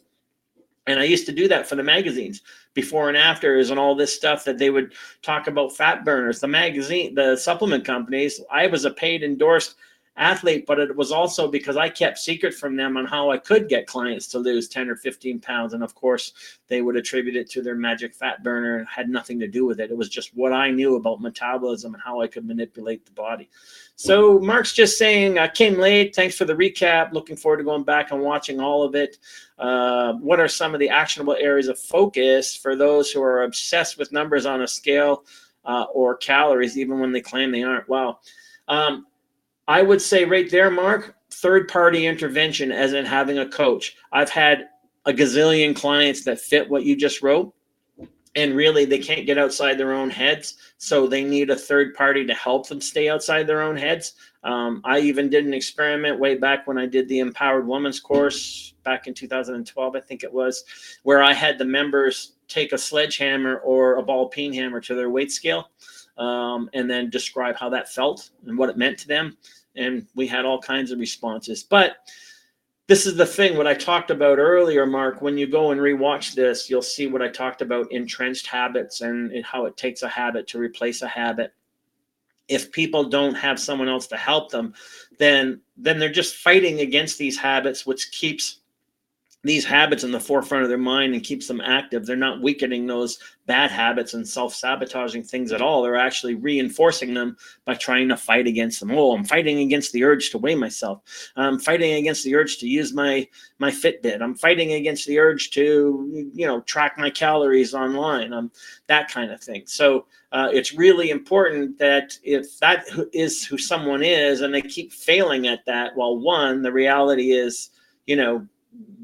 And I used to do that for the magazines, before and afters and all this stuff that they would talk about fat burners. The supplement companies, I was a paid endorsed athlete, but it was also because I kept secret from them on how I could get clients to lose 10 or 15 pounds. And of course, they would attribute it to their magic fat burner. It had nothing to do with it. It was just what I knew about metabolism and how I could manipulate the body. So Mark's just saying, I came late. Thanks for the recap. Looking forward to going back and watching all of it. What are some of the actionable areas of focus for those who are obsessed with numbers on a scale or calories, even when they claim they aren't? Wow. I would say right there, Mark, third-party intervention, as in having a coach. I've had a gazillion clients that fit what you just wrote. and really they can't get outside their own heads, so they need a third party to help them stay outside their own heads. I even did an experiment way back when I did the Empowered Women's course back in 2012, I think it was, where I had the members take a sledgehammer or a ball peen hammer to their weight scale, and then describe how that felt and what it meant to them, and we had all kinds of responses. But this is the thing, what I talked about earlier, Mark. When you go and rewatch this, you'll see what I talked about, entrenched habits, and how it takes a habit to replace a habit. If people don't have someone else to help them, then they're just fighting against these habits, which keeps these habits in the forefront of their mind and keeps them active. They're not weakening those bad habits and self-sabotaging things at all. They're actually reinforcing them by trying to fight against them. Oh, I'm fighting against the urge to weigh myself. I'm fighting against the urge to use my Fitbit. I'm fighting against the urge to, track my calories online. That kind of thing. So it's really important that if that is who someone is and they keep failing at that, well, one, the reality is,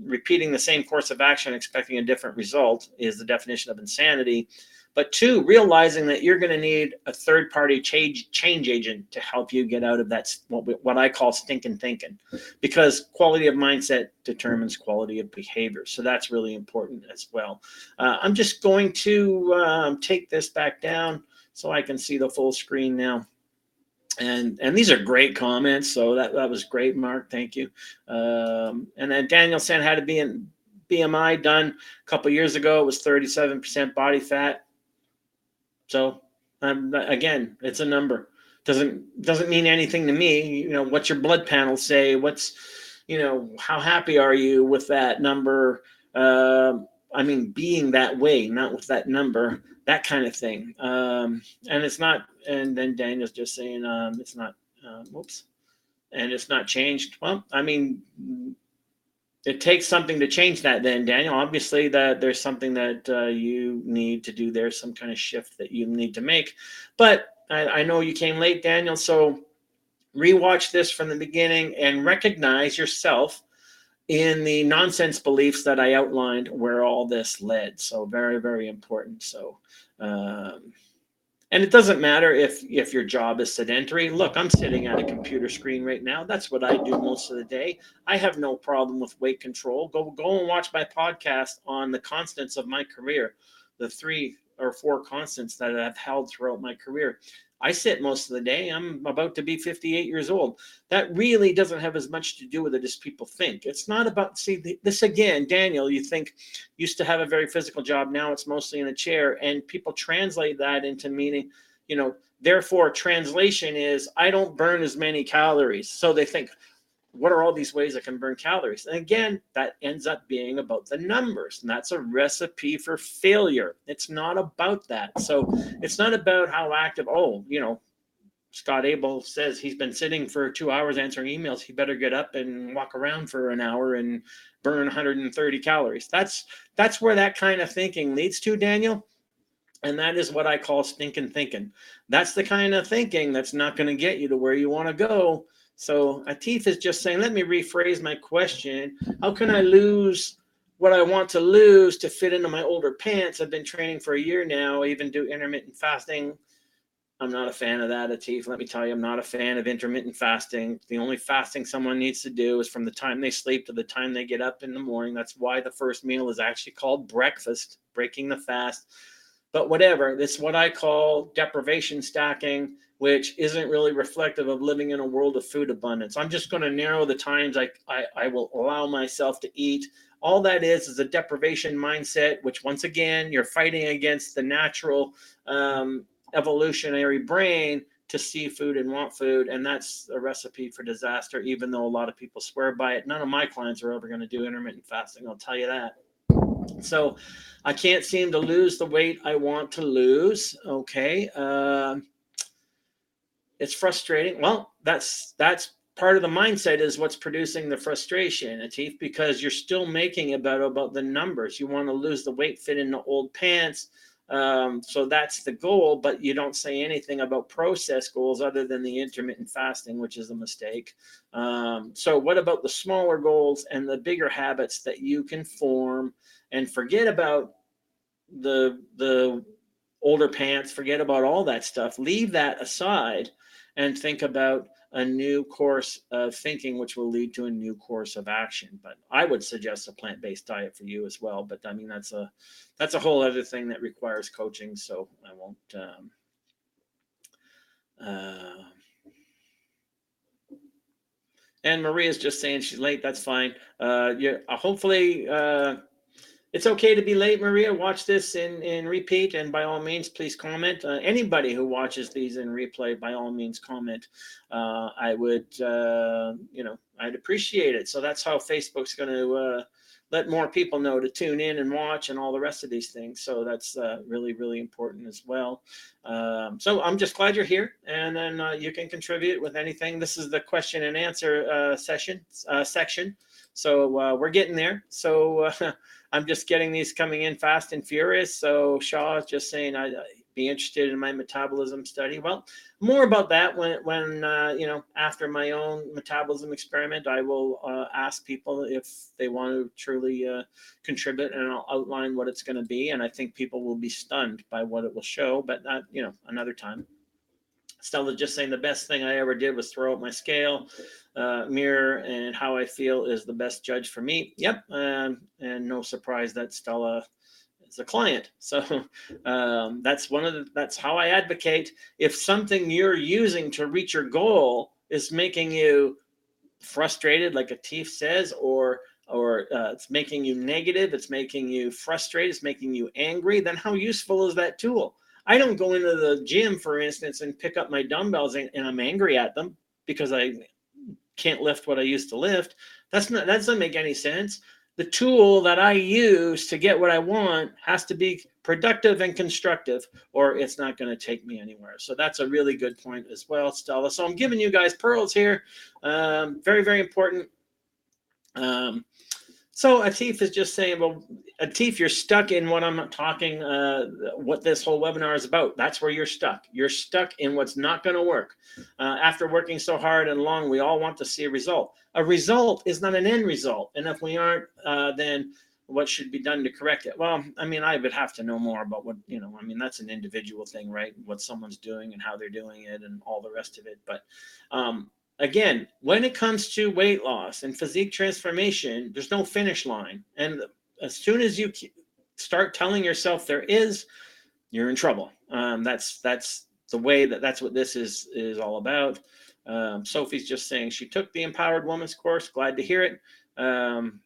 repeating the same course of action expecting a different result is the definition of insanity. But two, realizing that you're going to need a third party change agent to help you get out of that, what I call stinking thinking, because quality of mindset determines quality of behavior. So that's really important as well. I'm just going to take this back down so I can see the full screen now. And these are great comments. So that was great, Mark. Thank you. And then Daniel said had to be in BMI done a couple years ago. It was 37% body fat. So again, it's a number. Doesn't mean anything to me. What's your blood panel say? How happy are you with that number? Being that way, not with that number, that kind of thing. And it's not, and then Daniel's just saying, it's not, whoops, and it's not changed. Well, it takes something to change that then, Daniel. Obviously that there's something that you need to do. There's some kind of shift that you need to make. But I know you came late, Daniel, so rewatch this from the beginning and recognize yourself in the nonsense beliefs that I outlined where all this led. So very, very important. So, and it doesn't matter if your job is sedentary. Look, I'm sitting at a computer screen right now. That's what I do most of the day. I have no problem with weight control. Go and watch my podcast on the constants of my career, the 3 or 4 constants that I've held throughout my career. I sit most of the day. I'm about to be 58 years old. That really doesn't have as much to do with it as people think. It's not about, this again, Daniel, you think used to have a very physical job. Now it's mostly in a chair. And people translate that into meaning, therefore translation is I don't burn as many calories. So they think, what are all these ways I can burn calories? And again, that ends up being about the numbers. And that's a recipe for failure. It's not about that. So it's not about how active, Scott Abel says he's been sitting for 2 hours answering emails. He better get up and walk around for an hour and burn 130 calories. That's where that kind of thinking leads to, Daniel. And that is what I call stinking thinking. That's the kind of thinking that's not going to get you to where you want to go. So Atif is just saying, let me rephrase my question. How can I lose what I want to lose to fit into my older pants? I've been training for a year now. I even do intermittent fasting. I'm not a fan of that, Atif. Let me tell you, I'm not a fan of intermittent fasting. The only fasting someone needs to do is from the time they sleep to the time they get up in the morning. That's why the first meal is actually called breakfast, breaking the fast. But whatever, this is what I call deprivation stacking, which isn't really reflective of living in a world of food abundance. I'm just going to narrow the times I will allow myself to eat. All that is a deprivation mindset, which once again, you're fighting against the natural evolutionary brain to see food and want food. And that's a recipe for disaster, even though a lot of people swear by it. None of my clients are ever going to do intermittent fasting, I'll tell you that. So I can't seem to lose the weight I want to lose. Okay. It's frustrating. Well, that's part of the mindset is what's producing the frustration, Atif, because you're still making about the numbers. You want to lose the weight, fit into old pants. So that's the goal, but you don't say anything about process goals other than the intermittent fasting, which is a mistake. So what about the smaller goals and the bigger habits that you can form and forget about the older pants, forget about all that stuff, leave that aside and think about a new course of thinking, which will lead to a new course of action. But I would suggest a plant-based diet for you as well. But I mean, that's a whole other thing that requires coaching. So I won't. Uh, and Maria's just saying she's late. That's fine. Yeah, hopefully it's okay to be late, Maria. Watch this in repeat, and by all means, please comment. Anybody who watches these in replay, by all means, comment. I would, I'd appreciate it. So that's how Facebook's going to let more people know to tune in and watch and all the rest of these things. So that's really, really important as well. So I'm just glad you're here, and then you can contribute with anything. This is the question and answer section. So we're getting there. So I'm just getting these coming in fast and furious. So Shaw is just saying I'd be interested in my metabolism study. Well, more about that when after my own metabolism experiment, I will ask people if they want to truly contribute, and I'll outline what it's going to be. And I think people will be stunned by what it will show, but another time. Stella just saying the best thing I ever did was throw out my scale, mirror, and how I feel is the best judge for me. Yep, and no surprise that Stella is a client. So that's how I advocate. If something you're using to reach your goal is making you frustrated, like Atif says, or it's making you negative, it's making you frustrated, it's making you angry, then how useful is that tool? I don't go into the gym, for instance, and pick up my dumbbells and I'm angry at them because I can't lift what I used to lift. That doesn't make any sense. The tool that I use to get what I want has to be productive and constructive, or it's not going to take me anywhere. So that's a really good point as well, Stella. So I'm giving you guys pearls here. Very, very important. So Atif is just saying, well, Atif, you're stuck in what I'm talking, what this whole webinar is about. That's where you're stuck. You're stuck in what's not going to work. After working so hard and long, we all want to see a result. A result is not an end result. And if we aren't, then what should be done to correct it? Well, I mean, I would have to know more about what, that's an individual thing, right? What someone's doing and how they're doing it and all the rest of it. But again, when it comes to weight loss and physique transformation, there's no finish line. And as soon as you start telling yourself there is, you're in trouble. That's the way that's what this is all about. Sophie's just saying she took the Empowered Woman's course. Glad to hear it. And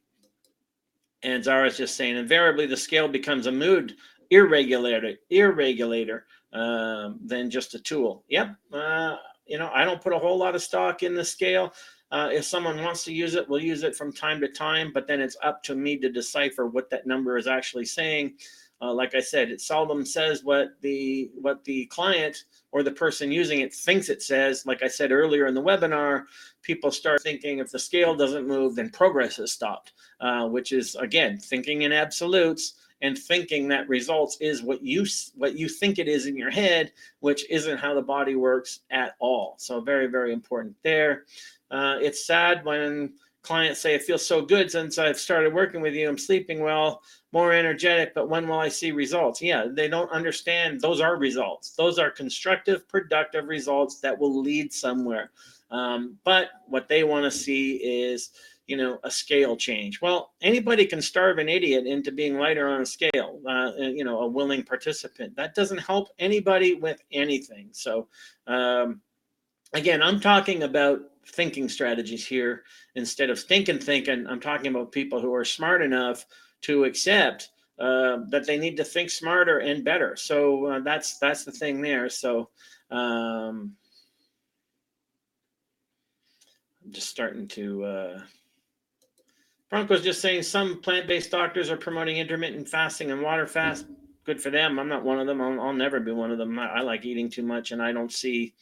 Zara's just saying invariably the scale becomes a mood irregulator than just a tool. Yep. I don't put a whole lot of stock in the scale. If someone wants to use it, we'll use it from time to time, but then it's up to me to decipher what that number is actually saying. Like I said, it seldom says what the client or the person using it thinks it says. Like I said earlier in the webinar, people start thinking if the scale doesn't move, then progress has stopped, which is, again, thinking in absolutes and thinking that results is what you think it is in your head, which isn't how the body works at all. So very, very important there. It's sad when clients say, it feels so good since I've started working with you. I'm sleeping well, more energetic, but when will I see results? Yeah, they don't understand those are results. Those are constructive, productive results that will lead somewhere. But what they want to see is, a scale change. Well, anybody can starve an idiot into being lighter on a scale, a willing participant. That doesn't help anybody with anything. So, again, I'm talking about thinking strategies here instead of thinking. I'm talking about people who are smart enough to accept that they need to think smarter and better. So that's the thing there. So I'm just starting to Bronco's just saying some plant-based doctors are promoting intermittent fasting and water fast. Good for them. I'm not one of them. I'll never be one of them. I like eating too much, and I don't see.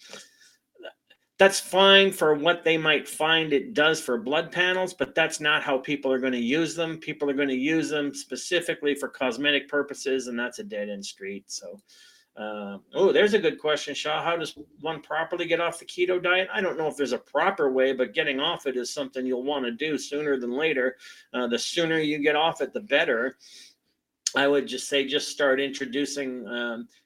That's fine for what they might find it does for blood panels, but that's not how people are going to use them. People are going to use them specifically for cosmetic purposes, and that's a dead-end street. So, there's a good question, Shaw. How does one properly get off the keto diet? I don't know if there's a proper way, but getting off it is something you'll want to do sooner than later. The sooner you get off it, the better. I would just say just start introducing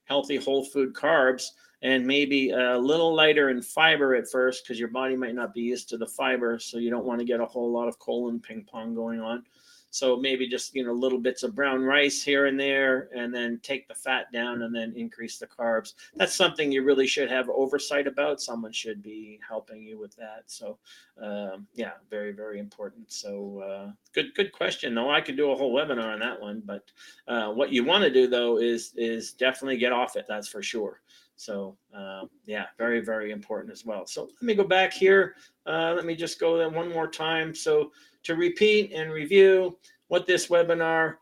healthy whole food carbs, and maybe a little lighter in fiber at first, because your body might not be used to the fiber, so you don't want to get a whole lot of colon ping pong going on. So maybe just, little bits of brown rice here and there, and then take the fat down and then increase the carbs. That's something you really should have oversight about. Someone should be helping you with that. So yeah, very, very important. So good question though. I could do a whole webinar on that one, but what you want to do though is definitely get off it. That's for sure. So yeah, very, very important as well. So let me go back here. Let me just go there one more time. So to repeat and review what this webinar,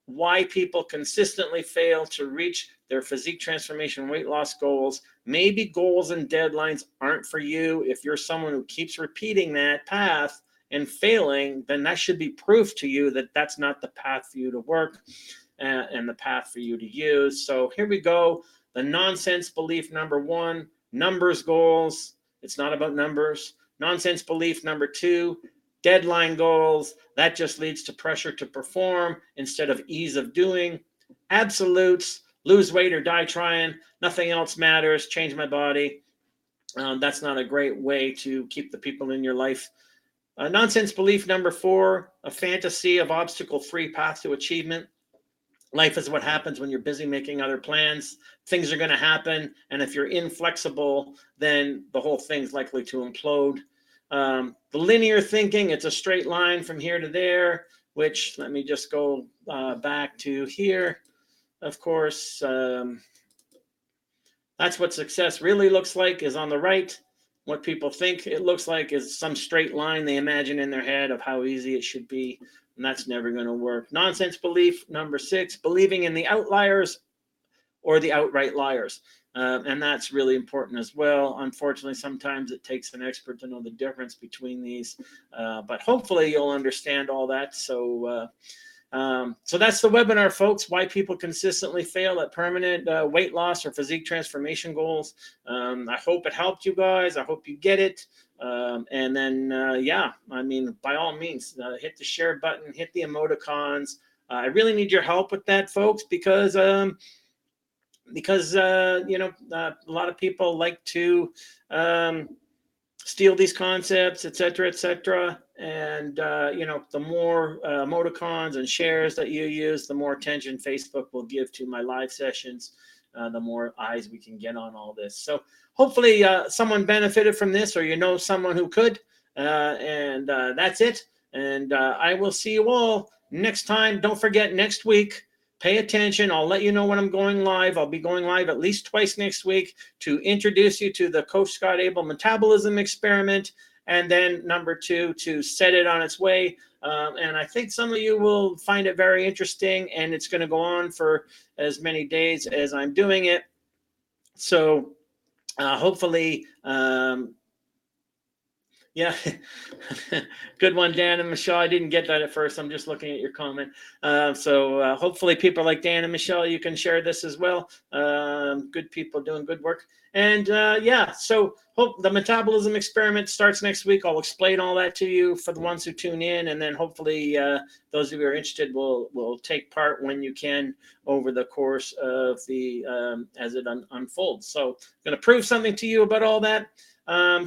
why people consistently fail to reach their physique transformation weight loss goals. Maybe goals and deadlines aren't for you. If you're someone who keeps repeating that path and failing, then that should be proof to you that that's not the path for you to work and the path for you to use. So here we go. The nonsense belief number 1, numbers goals. It's not about numbers. Nonsense belief number 2, deadline goals. That just leads to pressure to perform instead of ease of doing. Absolutes, lose weight or die trying. Nothing else matters. Change my body. That's not a great way to keep the people in your life. Nonsense belief number 4, a fantasy of obstacle-free path to achievement. Life is what happens when you're busy making other plans. Things are going to happen. And if you're inflexible, then the whole thing's likely to implode. The linear thinking, it's a straight line from here to there, which let me just go back to here. Of course, that's what success really looks like, is on the right. What people think it looks like is some straight line they imagine in their head of how easy it should be. And that's never going to work. Nonsense belief number 6, believing in the outliers or the outright liars. And that's really important as well. Unfortunately, sometimes it takes an expert to know the difference between these. But hopefully you'll understand all that. So that's the webinar, folks. Why people consistently fail at permanent weight loss or physique transformation goals. I hope it helped you guys. I hope you get it. And then, yeah, I mean, by all means, hit the share button, hit the emoticons. I really need your help with that, folks, because a lot of people like to steal these concepts, et cetera, and the more emoticons and shares that you use, the more attention Facebook will give to my live sessions, the more eyes we can get on all this. So hopefully someone benefited from this, or someone who could, and that's it. And I will see you all next time. Don't forget, next week, pay attention. I'll let you know when I'm going live. I'll be going live at least twice next week to introduce you to the Coach Scott Abel metabolism experiment. And then number 2, to set it on its way. And I think some of you will find it very interesting, and it's going to go on for as many days as I'm doing it. So hopefully, yeah, good one, Dan and Michelle. I didn't get that at first. I'm just looking at your comment. So hopefully people like Dan and Michelle, you can share this as well. Good people doing good work. And yeah, so hope the metabolism experiment starts next week. I'll explain all that to you for the ones who tune in. And then hopefully those of you who are interested will take part when you can over the course of the as it unfolds. So I'm going to prove something to you about all that.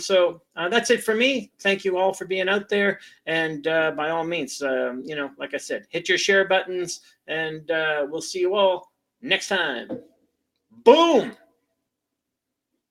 So that's it for me. Thank you all for being out there. And by all means, like I said, hit your share buttons, and we'll see you all next time. Boom.